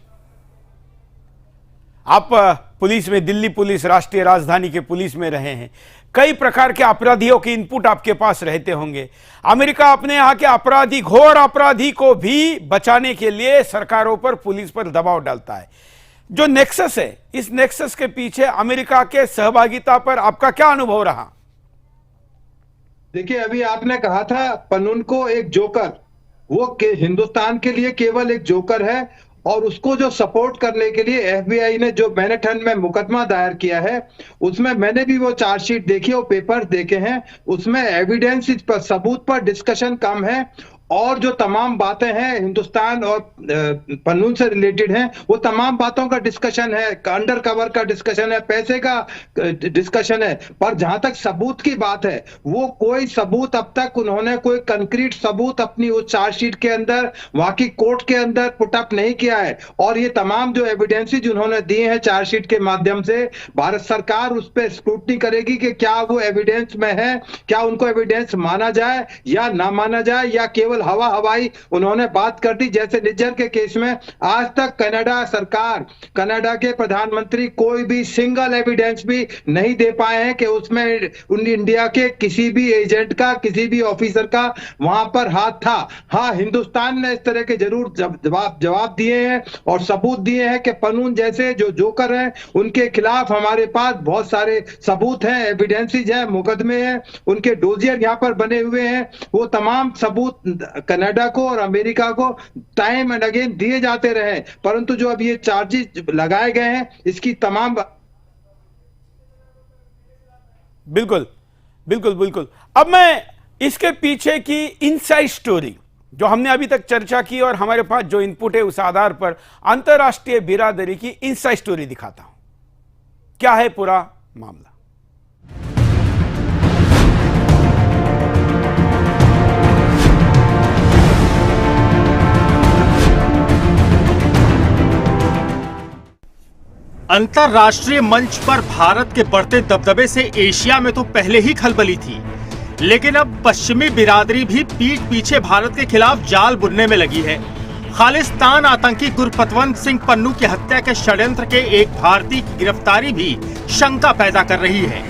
आप पुलिस में, दिल्ली पुलिस, राष्ट्रीय राजधानी के पुलिस में रहे हैं, कई प्रकार के अपराधियों के इनपुट आपके पास रहते होंगे। अमेरिका अपने यहां के अपराधी, घोर अपराधी को भी बचाने के लिए सरकारों पर, पुलिस पर दबाव डालता है। जो नेक्सस है, इस नेक्सस के पीछे अमेरिका के सहभागिता पर आपका क्या अनुभव रहा? देखिए, अभी आपने कहा था पन्नून को एक जोकर, वो हिंदुस्तान के लिए केवल एक जोकर है, और उसको जो सपोर्ट करने के लिए एफबीआई ने जो मैनहट्टन में मुकदमा दायर किया है, उसमें मैंने भी वो चार्जशीट देखी, वो पेपर देखे हैं, उसमें एविडेंस पर, सबूत पर डिस्कशन कम है, और जो तमाम बातें हैं हिंदुस्तान और पन्नून से रिलेटेड हैं, वो तमाम बातों का डिस्कशन है, अंडर कवर का डिस्कशन है, पैसे का डिस्कशन है। पर जहां तक सबूत की बात है, वो कोई सबूत अब तक उन्होंने कोई कंक्रीट सबूत अपनी उस चार्जशीट के अंदर, वहां की कोर्ट के अंदर पुटअप नहीं किया है। और ये तमाम जो एविडेंसेज उन्होंने दिए हैं चार्जशीट के माध्यम से, भारत सरकार उस पर स्क्रूटनी करेगी कि क्या वो एविडेंस में है, क्या उनको एविडेंस माना जाए या ना माना जाए, या केवल हवा हवाई उन्होंने बात कर दी। जैसे निज्जर के केस में आज तक कनाडा सरकार, कनाडा के प्रधानमंत्री कोई भी सिंगल एविडेंस भी नहीं दे पाए हैं कि उसमें इंडिया के किसी भी एजेंट का, किसी भी ऑफिसर का वहां पर हाथ था। हाँ, हिंदुस्तान ने इस तरह के जरूर जवाब दिए हैं और सबूत दिए हैं कि पन्नून जैसे जो जोकर हैं उनके खिलाफ हमारे पास बहुत सारे सबूत हैं, एविडेंसेज हैं, मुकदमे हैं, उनके डोजियर यहां पर बने हुए हैं। वो तमाम सबूत कनाडा को और अमेरिका को टाइम एंड अगेन दिए जाते रहे, परंतु जो अब ये चार्जेस लगाए गए हैं, इसकी तमाम बिल्कुल बिल्कुल बिल्कुल। अब मैं इसके पीछे की इनसाइड स्टोरी जो हमने अभी तक चर्चा की और हमारे पास जो इनपुट है उस आधार पर अंतरराष्ट्रीय बिरादरी की इनसाइड स्टोरी दिखाता हूं। क्या है पूरा मामला? अंतरराष्ट्रीय मंच पर भारत के बढ़ते दबदबे से एशिया में तो पहले ही खलबली थी, लेकिन अब पश्चिमी बिरादरी भी पीठ पीछे भारत के खिलाफ जाल बुनने में लगी है। खालिस्तान आतंकी गुरपतवंत सिंह पन्नू की हत्या के षड्यंत्र के एक भारतीय की गिरफ्तारी भी शंका पैदा कर रही है।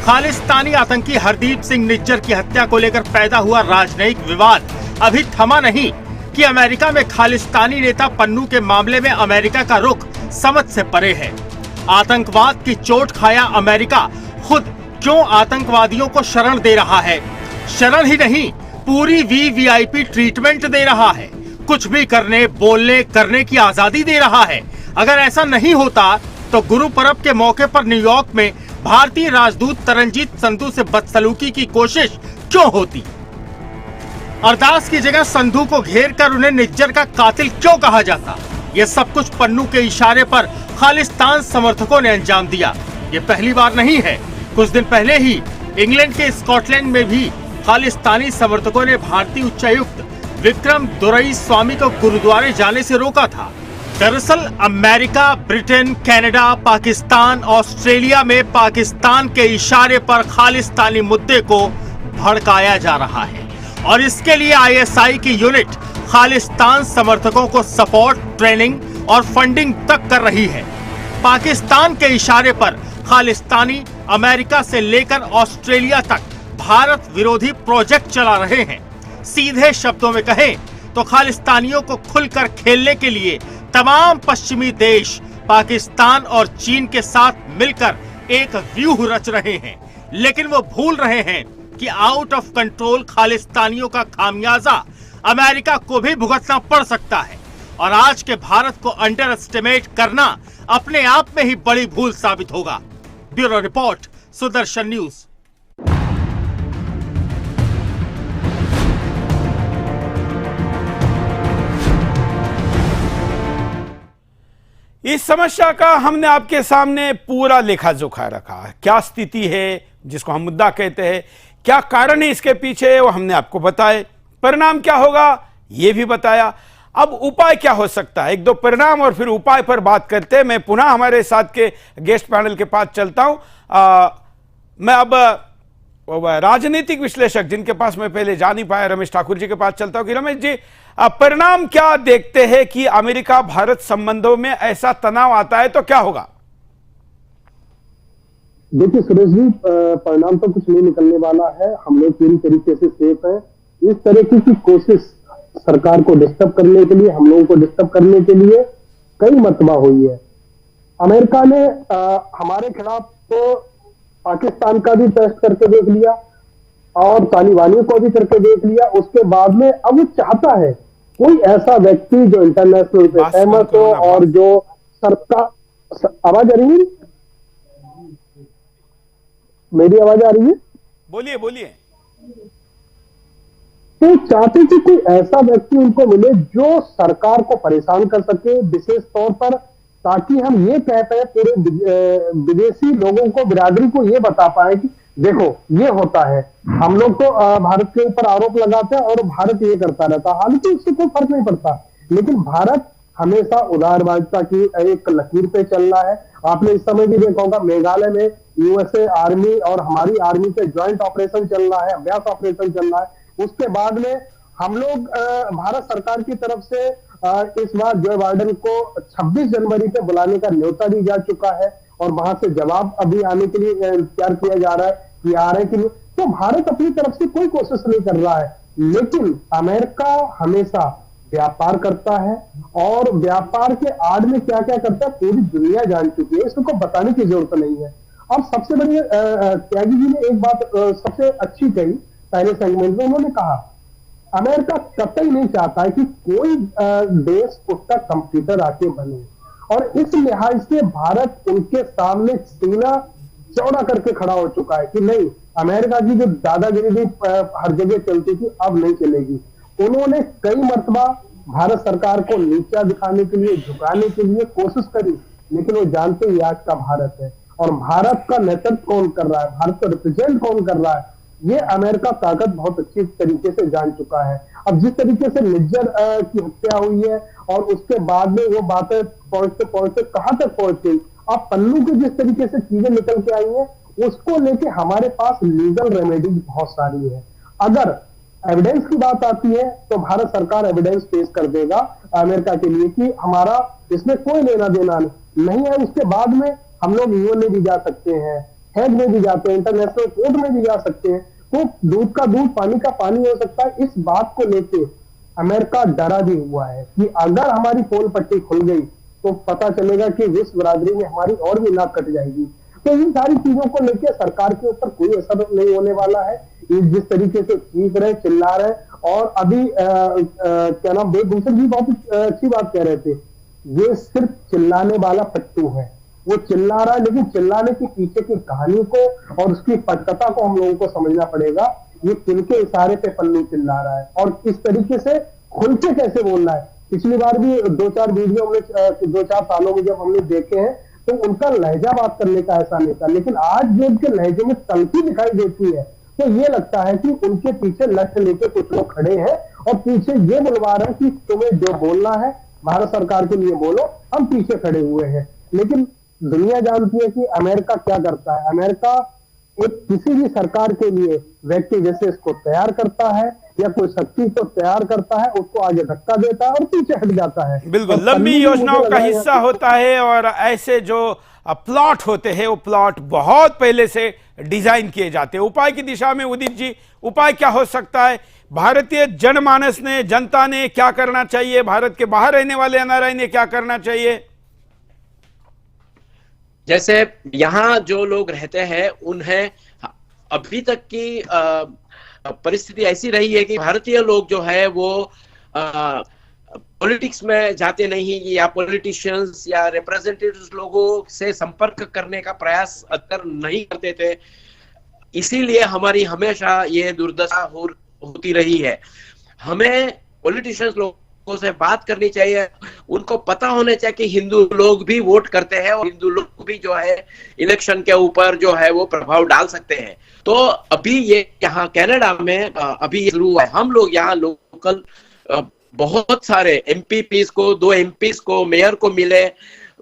खालिस्तानी आतंकी हरदीप सिंह निज्जर की हत्या को लेकर पैदा हुआ राजनयिक विवाद अभी थमा नहीं कि अमेरिका में खालिस्तानी नेता पन्नू के मामले में अमेरिका का रुख समझ से परे है। आतंकवाद की चोट खाया अमेरिका खुद क्यों आतंकवादियों को शरण दे रहा है? शरण ही नहीं, पूरी वीवीआईपी ट्रीटमेंट दे रहा है, कुछ भी करने, बोलने, करने की आजादी दे रहा है। अगर ऐसा नहीं होता तो गुरु पर्व के मौके पर न्यूयॉर्क में भारतीय राजदूत तरनजीत संधू से बदसलूकी की कोशिश क्यों होती? अरदास की जगह संधू को घेर कर उन्हें निज्जर का कातिल क्यों कहा जाता? ये सब कुछ पन्नू के इशारे पर खालिस्तान समर्थकों ने अंजाम दिया। ये पहली बार नहीं है। कुछ दिन पहले ही इंग्लैंड के स्कॉटलैंड में भी खालिस्तानी समर्थकों ने भारतीय उच्चायुक्त विक्रम दुरई स्वामी को गुरुद्वारे जाने से रोका था। दरअसल America, Britain, Canada, Pakistan, Australia में पाकिस्तान के इशारे पर खालिस्तानी मुद्दे को भड़काया जा रहा है और इसके लिए आईएसआई की यूनिट खालिस्तान समर्थकों को सपोर्ट, ट्रेनिंग और फंडिंग तक कर रही है। पाकिस्तान के इशारे पर खालिस्तानी अमेरिका से लेकर ऑस्ट्रेलिया तक भारत विरोधी प्रोजेक्ट चला रहे हैं। सीधे शब्दों में कहें तो खालिस्तानियों को खुलकर खेलने के लिए तमाम पश्चिमी देश पाकिस्तान और चीन के साथ मिलकर एक व्यूह रच रहे हैं, लेकिन वो भूल रहे हैं कि आउट ऑफ कंट्रोल खालिस्तानियों का खामियाजा अमेरिका को भी भुगतना पड़ सकता है और आज के भारत को अंडर एस्टिमेट करना अपने आप में ही बड़ी भूल साबित होगा। Bureau report, Sudarshan news. इस समस्या का हमने आपके सामने पूरा लेखा जोखा रखा। क्या स्थिति है जिसको हम मुद्दा कहते हैं, क्या कारण है इसके पीछे, वो हमने आपको बताए। परिणाम क्या होगा ये भी बताया। अब उपाय क्या हो सकता है, एक दो परिणाम और फिर उपाय पर बात करते हैं। मैं पुनः हमारे साथ के गेस्ट पैनल के पास चलता हूं। मैं अब राजनीतिक विश्लेषक जिनके पास मैं पहले जा नहीं पाया, रमेश ठाकुर जी के पास चलता हूं कि रमेश जी, परिणाम क्या देखते हैं कि अमेरिका भारत संबंधों में ऐसा तनाव आता है तो क्या होगा? देखिए सुरेश जी, परिणाम तो कुछ नहीं निकलने वाला है। हम लोग पूरी तरीके से सेफ हैं। इस तरह की कोशिश सरकार को डिस्टर्ब करने के लिए, हम लोगों को डिस्टर्ब करने के लिए कई मरतबा हुई है। अमेरिका ने हमारे खिलाफ तो पाकिस्तान का भी टेस्ट करके देख लिया और तालिबानियों को भी करके देख लिया। उसके बाद में अब वो चाहता है कोई ऐसा व्यक्ति जो इंटरनेशनल पे फेमस हो और जो सरकार। आवाज आ रही है? मेरी आवाज आ रही है? बोलिए बोलिए। तो चाहते कि कोई ऐसा व्यक्ति उनको मिले जो सरकार को परेशान कर सके, विशेष तौर पर, ताकि हम ये कह पाए पूरे विदेशी लोगों को, बिरादरी को ये बता पाए कि देखो ये होता है। हम लोग तो भारत के ऊपर आरोप लगाते हैं और भारत ये करता रहता है, हालांकि इससे कोई फर्क नहीं पड़ता, लेकिन भारत हमेशा उदारवादिता की एक लकीर पे चल रहा है। आपने इस समय भी देखा होगा, मेघालय में यूएसए आर्मी और हमारी आर्मी के ज्वाइंट ऑपरेशन चल रहा है, अभ्यास ऑपरेशन चल रहा है। उसके बाद में हम लोग भारत सरकार की तरफ से इस बार जो बाइडेन को 26 जनवरी पे बुलाने का न्योता दी जा चुका है और वहां से जवाब अभी आने के लिए इंतजार किया जा रहा है कि आ रहे कि नहीं। तो भारत अपनी तरफ से कोई कोशिश नहीं कर रहा है, लेकिन अमेरिका हमेशा व्यापार करता है और व्यापार के आड़ में क्या क्या करता है पूरी दुनिया जान चुकी है, इसको बताने की जरूरत नहीं है। और सबसे बड़ी त्यागी जी ने एक बात सबसे अच्छी कही पहले सेगमेंट में, उन्होंने कहा अमेरिका कतई नहीं चाहता है कि कोई देश उसका कंप्यूटर आके बने, और इस लिहाज से भारत उनके सामने सीना चौड़ा करके खड़ा हो चुका है कि नहीं, अमेरिका की जो दादागिरी भी हर जगह चलती थी अब नहीं चलेगी। उन्होंने कई मरतबा भारत सरकार को नीचा दिखाने के लिए, झुकाने के लिए कोशिश करी, लेकिन वो जानते ही आज का भारत है और भारत का नेतृत्व कौन कर रहा है, भारत को रिप्रेजेंट कौन कर रहा है, ये अमेरिका ताकत बहुत अच्छी तरीके से जान चुका है। अब जिस तरीके से निज्जर की हत्या हुई है और उसके बाद में वो बातें पहुंचते पहुंचते कहां तक पहुंच गई, अब पन्नू की जिस तरीके से चीजें निकल के आई है उसको लेके हमारे पास लीगल रेमेडी बहुत सारी है। अगर एविडेंस की बात आती है तो भारत सरकार एविडेंस पेश कर देगा अमेरिका के लिए कि हमारा इसमें कोई लेना देना नहीं है। उसके बाद में हम लोग यूएन में भी जा सकते हैं, हेग में भी जाते हैं, इंटरनेशनल कोर्ट में भी जा सकते हैं। तो दूध का दूध पानी का पानी हो सकता है। इस बात को लेके अमेरिका डरा भी हुआ है कि अगर हमारी पोल पट्टी खुल गई तो पता चलेगा कि विश्व बिरादरी में हमारी और भी नाक कट जाएगी। तो इन सारी चीजों को लेकर सरकार के ऊपर कोई असर नहीं होने वाला है। जिस तरीके से चीख रहे, चिल्ला रहे, और अभी क्या नाम, बेगुसर जी बहुत अच्छी बात कह रहे थे, ये सिर्फ चिल्लाने वाला पट्टू है। वो चिल्ला रहा है, लेकिन चिल्लाने के पीछे की कहानी को और उसकी पटकथा को हम लोगों को समझना पड़ेगा। ये किनके इशारे पे पन्नू चिल्ला रहा है और किस तरीके से खुल के कैसे बोल रहा है। पिछली बार भी 2-4 वीडियो हमने 2-4 सालों में जब हमने देखे हैं तो उनका लहजा बात करने का ऐसा नहीं था, लेकिन आज जो उनके लहजे में तलखी दिखाई देती है तो ये लगता है कि उनके पीछे लक्ष्य लेके कुछ लोग खड़े हैं और पीछे ये बुलवा रहे हैं कि तुम्हें जो बोलना है भारत सरकार के लिए बोलो, हम पीछे खड़े हुए हैं। लेकिन दुनिया जानती है कि अमेरिका क्या करता है। अमेरिका एक किसी भी सरकार के लिए व्यक्ति जैसे इसको तैयार करता है या कोई शक्ति को तैयार करता है, उसको आगे धक्का देता है और पीछे हट जाता है। बिल्कुल, लंबी योजनाओं का हिस्सा होता है और ऐसे जो प्लॉट होते हैं वो प्लॉट बहुत पहले से डिजाइन किए जाते हैं। उपाय की दिशा में उदित जी, उपाय क्या हो सकता है? भारतीय जनमानस ने, जनता ने क्या करना चाहिए? भारत के बाहर रहने वाले एनआरआई ने क्या करना चाहिए? जैसे यहाँ जो लोग रहते हैं उन्हें अभी तक की परिस्थिति ऐसी रही है कि भारतीय लोग जो है वो पॉलिटिक्स में जाते नहीं या पॉलिटिशियंस या रिप्रेजेंटेटिव्स लोगों से संपर्क करने का प्रयास अक्सर नहीं करते थे। इसीलिए हमारी हमेशा ये दुर्दशा होती रही है। हमें पॉलिटिशियंस लोगों से बात करनी चाहिए, उनको पता होना चाहिए कि हिंदू लोग भी वोट करते हैं और हिंदू लोग भी जो है इलेक्शन के ऊपर जो है वो प्रभाव डाल सकते हैं। तो अभी ये यहाँ कनाडा में अभी शुरू हुआ है। हम लोग यहाँ लोकल बहुत सारे एमपीपीस को, 2 एमपीस को, मेयर को मिले,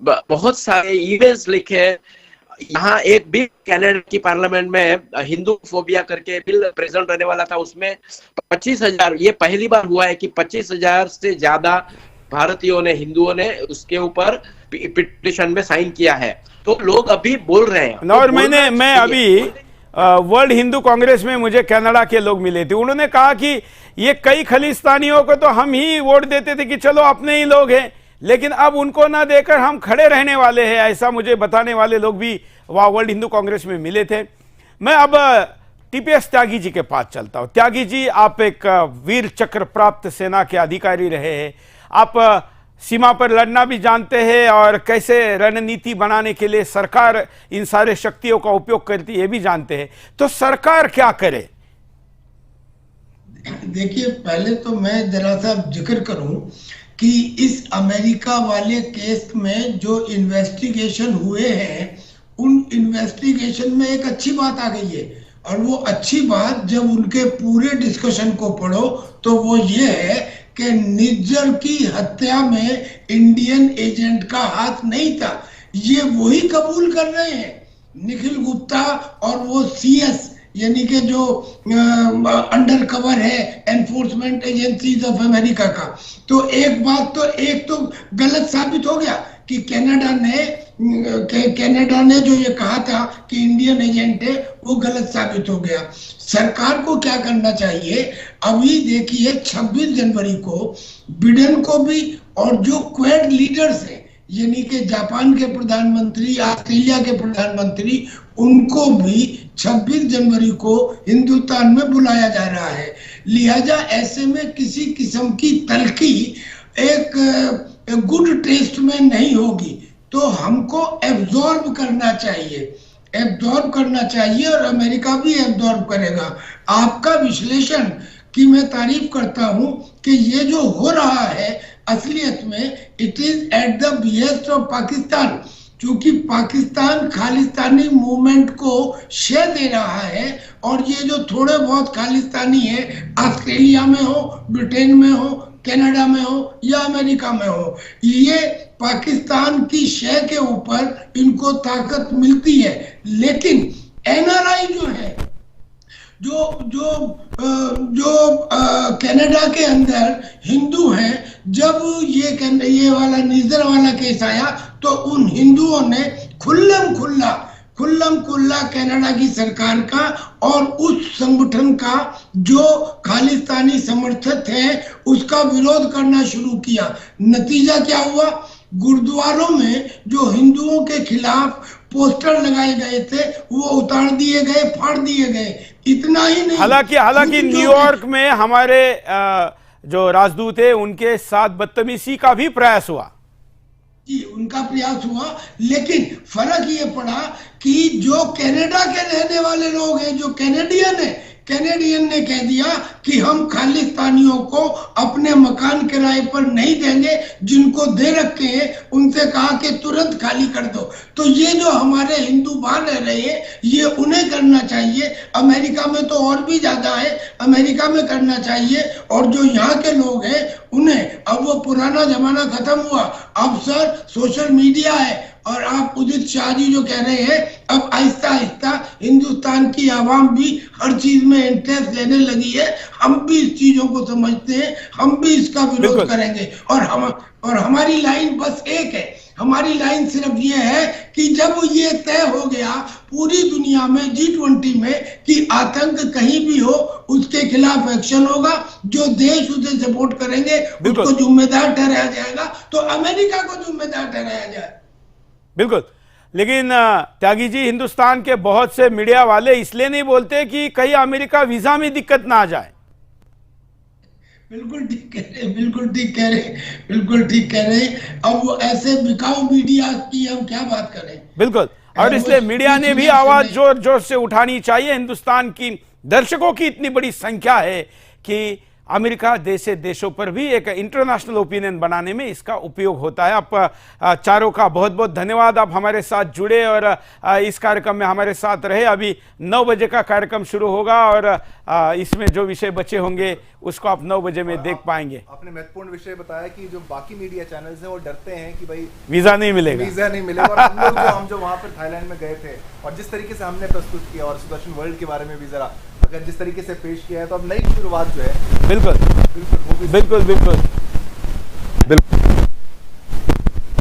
बहुत सारे ईमेल्स लिखे। यहाँ एक बिल कनाडा की पार्लियामेंट में हिंदू फोबिया करके बिल प्रेजेंट रहने वाला था, उसमें 25,000, ये पहली बार हुआ है कि 25,000 से ज्यादा भारतीयों ने, हिंदुओं ने उसके ऊपर पिटिशन में साइन किया है। तो लोग अभी बोल रहे हैं। और मैं अभी वर्ल्ड हिंदू कांग्रेस में मुझे कनाडा के लोग मिले थे, उन्होंने कहा कि ये कई खालिस्तानियों को तो हम ही वोट देते थे कि चलो अपने ही लोग हैं, लेकिन अब उनको ना देकर हम खड़े रहने वाले हैं, ऐसा मुझे बताने वाले लोग भी वहाँ वर्ल्ड हिंदू कांग्रेस में मिले थे। मैं अब टीपीएस त्यागी जी के पास चलता हूँ। त्यागी जी, आप एक वीर चक्र प्राप्त सेना के अधिकारी रहे हैं, आप सीमा पर लड़ना भी जानते हैं और कैसे रणनीति बनाने के लिए सरकार इन सारे शक्तियों का उपयोग करती है ये भी जानते हैं। तो सरकार क्या करे? देखिए, पहले तो मैं जरा सा जिक्र करूं कि इस अमेरिका वाले केस में जो इन्वेस्टिगेशन हुए हैं, उन इन्वेस्टिगेशन में एक अच्छी बात आ गई है, और वो अच्छी बात जब उनके पूरे डिस्कशन को पढ़ो तो वो ये है कि निज्जर की हत्या में इंडियन एजेंट का हाथ नहीं था। ये वही कबूल कर रहे हैं, निखिल गुप्ता और वो सीएस, यानी कि जो अंडर कवर है एनफोर्समेंट एजेंसीज ऑफ अमेरिका का। तो एक बात तो गलत साबित हो गया कि कनाडा ने जो ये कहा था कि इंडियन एजेंट है, वो गलत साबित हो गया। सरकार को क्या करना चाहिए? अभी देखिए 26 जनवरी को बिडेन को भी और जो क्वेड लीडर्स हैं, यानी कि जापान के प्रधानमंत्री, ऑस्ट्रेलिया के प्रधानमंत्री, उनको भी 26 जनवरी को हिंदुस्तान में बुलाया जा रहा है। लिहाजा ऐसे में किसी किस्म की तलखी एक गुड टेस्ट में नहीं होगी, तो हमको एब्जॉर्ब करना चाहिए और अमेरिका भी एब्जॉर्ब करेगा। आपका विश्लेषण की मैं तारीफ करता हूं कि ये जो हो रहा है असलियत में it is at the behest of Pakistan, क्योंकि पाकिस्तान खालिस्तानी मूवमेंट को शे दे रहा है, और ये जो थोड़े बहुत खालिस्तानी है, ऑस्ट्रेलिया में हो, ब्रिटेन में हो, कनाडा में हो या अमेरिका में हो, ये पाकिस्तान की शे के ऊपर इनको ताकत मिलती है। लेकिन एनआरआई जो है, जो कनाडा के अंदर हिंदू हैं, जब ये वाला निजर वाला केस आया तो उन हिंदुओं ने खुल्लम खुल्ला कनाडा की सरकार का और उस संगठन का जो खालिस्तानी समर्थक है उसका विरोध करना शुरू किया। नतीजा क्या हुआ? गुरुद्वारों में जो हिंदुओं के खिलाफ पोस्टर लगाए गए थे वो उतार दिए गए, फाड़ दिए गए। इतना ही नहीं, हालांकि न्यूयॉर्क में हमारे जो राजदूत है उनके साथ बदतमीजी का भी प्रयास हुआ। जी उनका प्रयास हुआ, लेकिन फर्क ये पड़ा कि जो कनाडा के रहने वाले लोग हैं, जो कैनेडियन ने कह दिया कि हम खालिस्तानियों को अपने मकान किराए पर नहीं देंगे, जिनको दे रखे हैं उनसे कहा कि तुरंत खाली कर दो। तो ये जो हमारे हिंदू भाई रह रहे हैं, ये उन्हें करना चाहिए। अमेरिका में तो और भी ज्यादा है, अमेरिका में करना चाहिए। और जो यहाँ के लोग हैं उन्हें, अब वो पुराना जमाना खत्म हुआ, अब सर सोशल मीडिया है। और आप उदित शाह जी जो कह रहे हैं, अब आहिस्ता आहिस्ता हिंदुस्तान की आवाम भी हर चीज में इंटरेस्ट लेने लगी है। हम भी इस चीजों को समझते हैं, हम भी इसका विरोध करेंगे। और हमारी लाइन बस एक है, हमारी लाइन सिर्फ ये है कि जब ये तय हो गया पूरी दुनिया में G20 में कि आतंक कहीं भी हो उसके खिलाफ एक्शन होगा, जो देश उसे सपोर्ट करेंगे उसको जिम्मेदार ठहराया जाएगा, तो अमेरिका को जिम्मेदार ठहराया जाए। बिल्कुल। लेकिन त्यागी जी, हिंदुस्तान के बहुत से मीडिया वाले इसलिए नहीं बोलते कि कहीं अमेरिका वीजा में दिक्कत ना आ जाए। बिल्कुल ठीक कह रहे, बिल्कुल ठीक कह रहे, बिल्कुल ठीक कह रहे। अब वो ऐसे बिकाऊ मीडिया की हम क्या बात करें। बिल्कुल, और इसलिए मीडिया ने भी आवाज जोर जोर से उठानी चाहिए। हिंदुस्तान की दर्शकों की इतनी बड़ी संख्या है कि अमेरिका जैसे देशों पर भी एक इंटरनेशनल ओपिनियन बनाने में इसका उपयोग होता है। आप चारों का बहुत बहुत धन्यवाद, आप हमारे साथ जुड़े और इस कार्यक्रम में हमारे साथ रहे। अभी 9 बजे का कार्यक्रम शुरू होगा और इसमें जो विषय बचे होंगे उसको आप 9 बजे में देख पाएंगे। आपने महत्वपूर्ण विषय बताया कि जो बाकी मीडिया चैनल्स हैं वो डरते हैं कि भाई वीजा नहीं मिलेगा, और हम जो वहाँ पर थाईलैंड में गए थे और जिस तरीके से हमने प्रस्तुत किया और सुदर्शन वर्ल्ड के बारे में भी जरा अगर जिस तरीके से पेश किया है, तो अब नई शुरुआत जो है बिल्कुल बिल्कुल बिल्कुल बिल्कुल बिल्कुल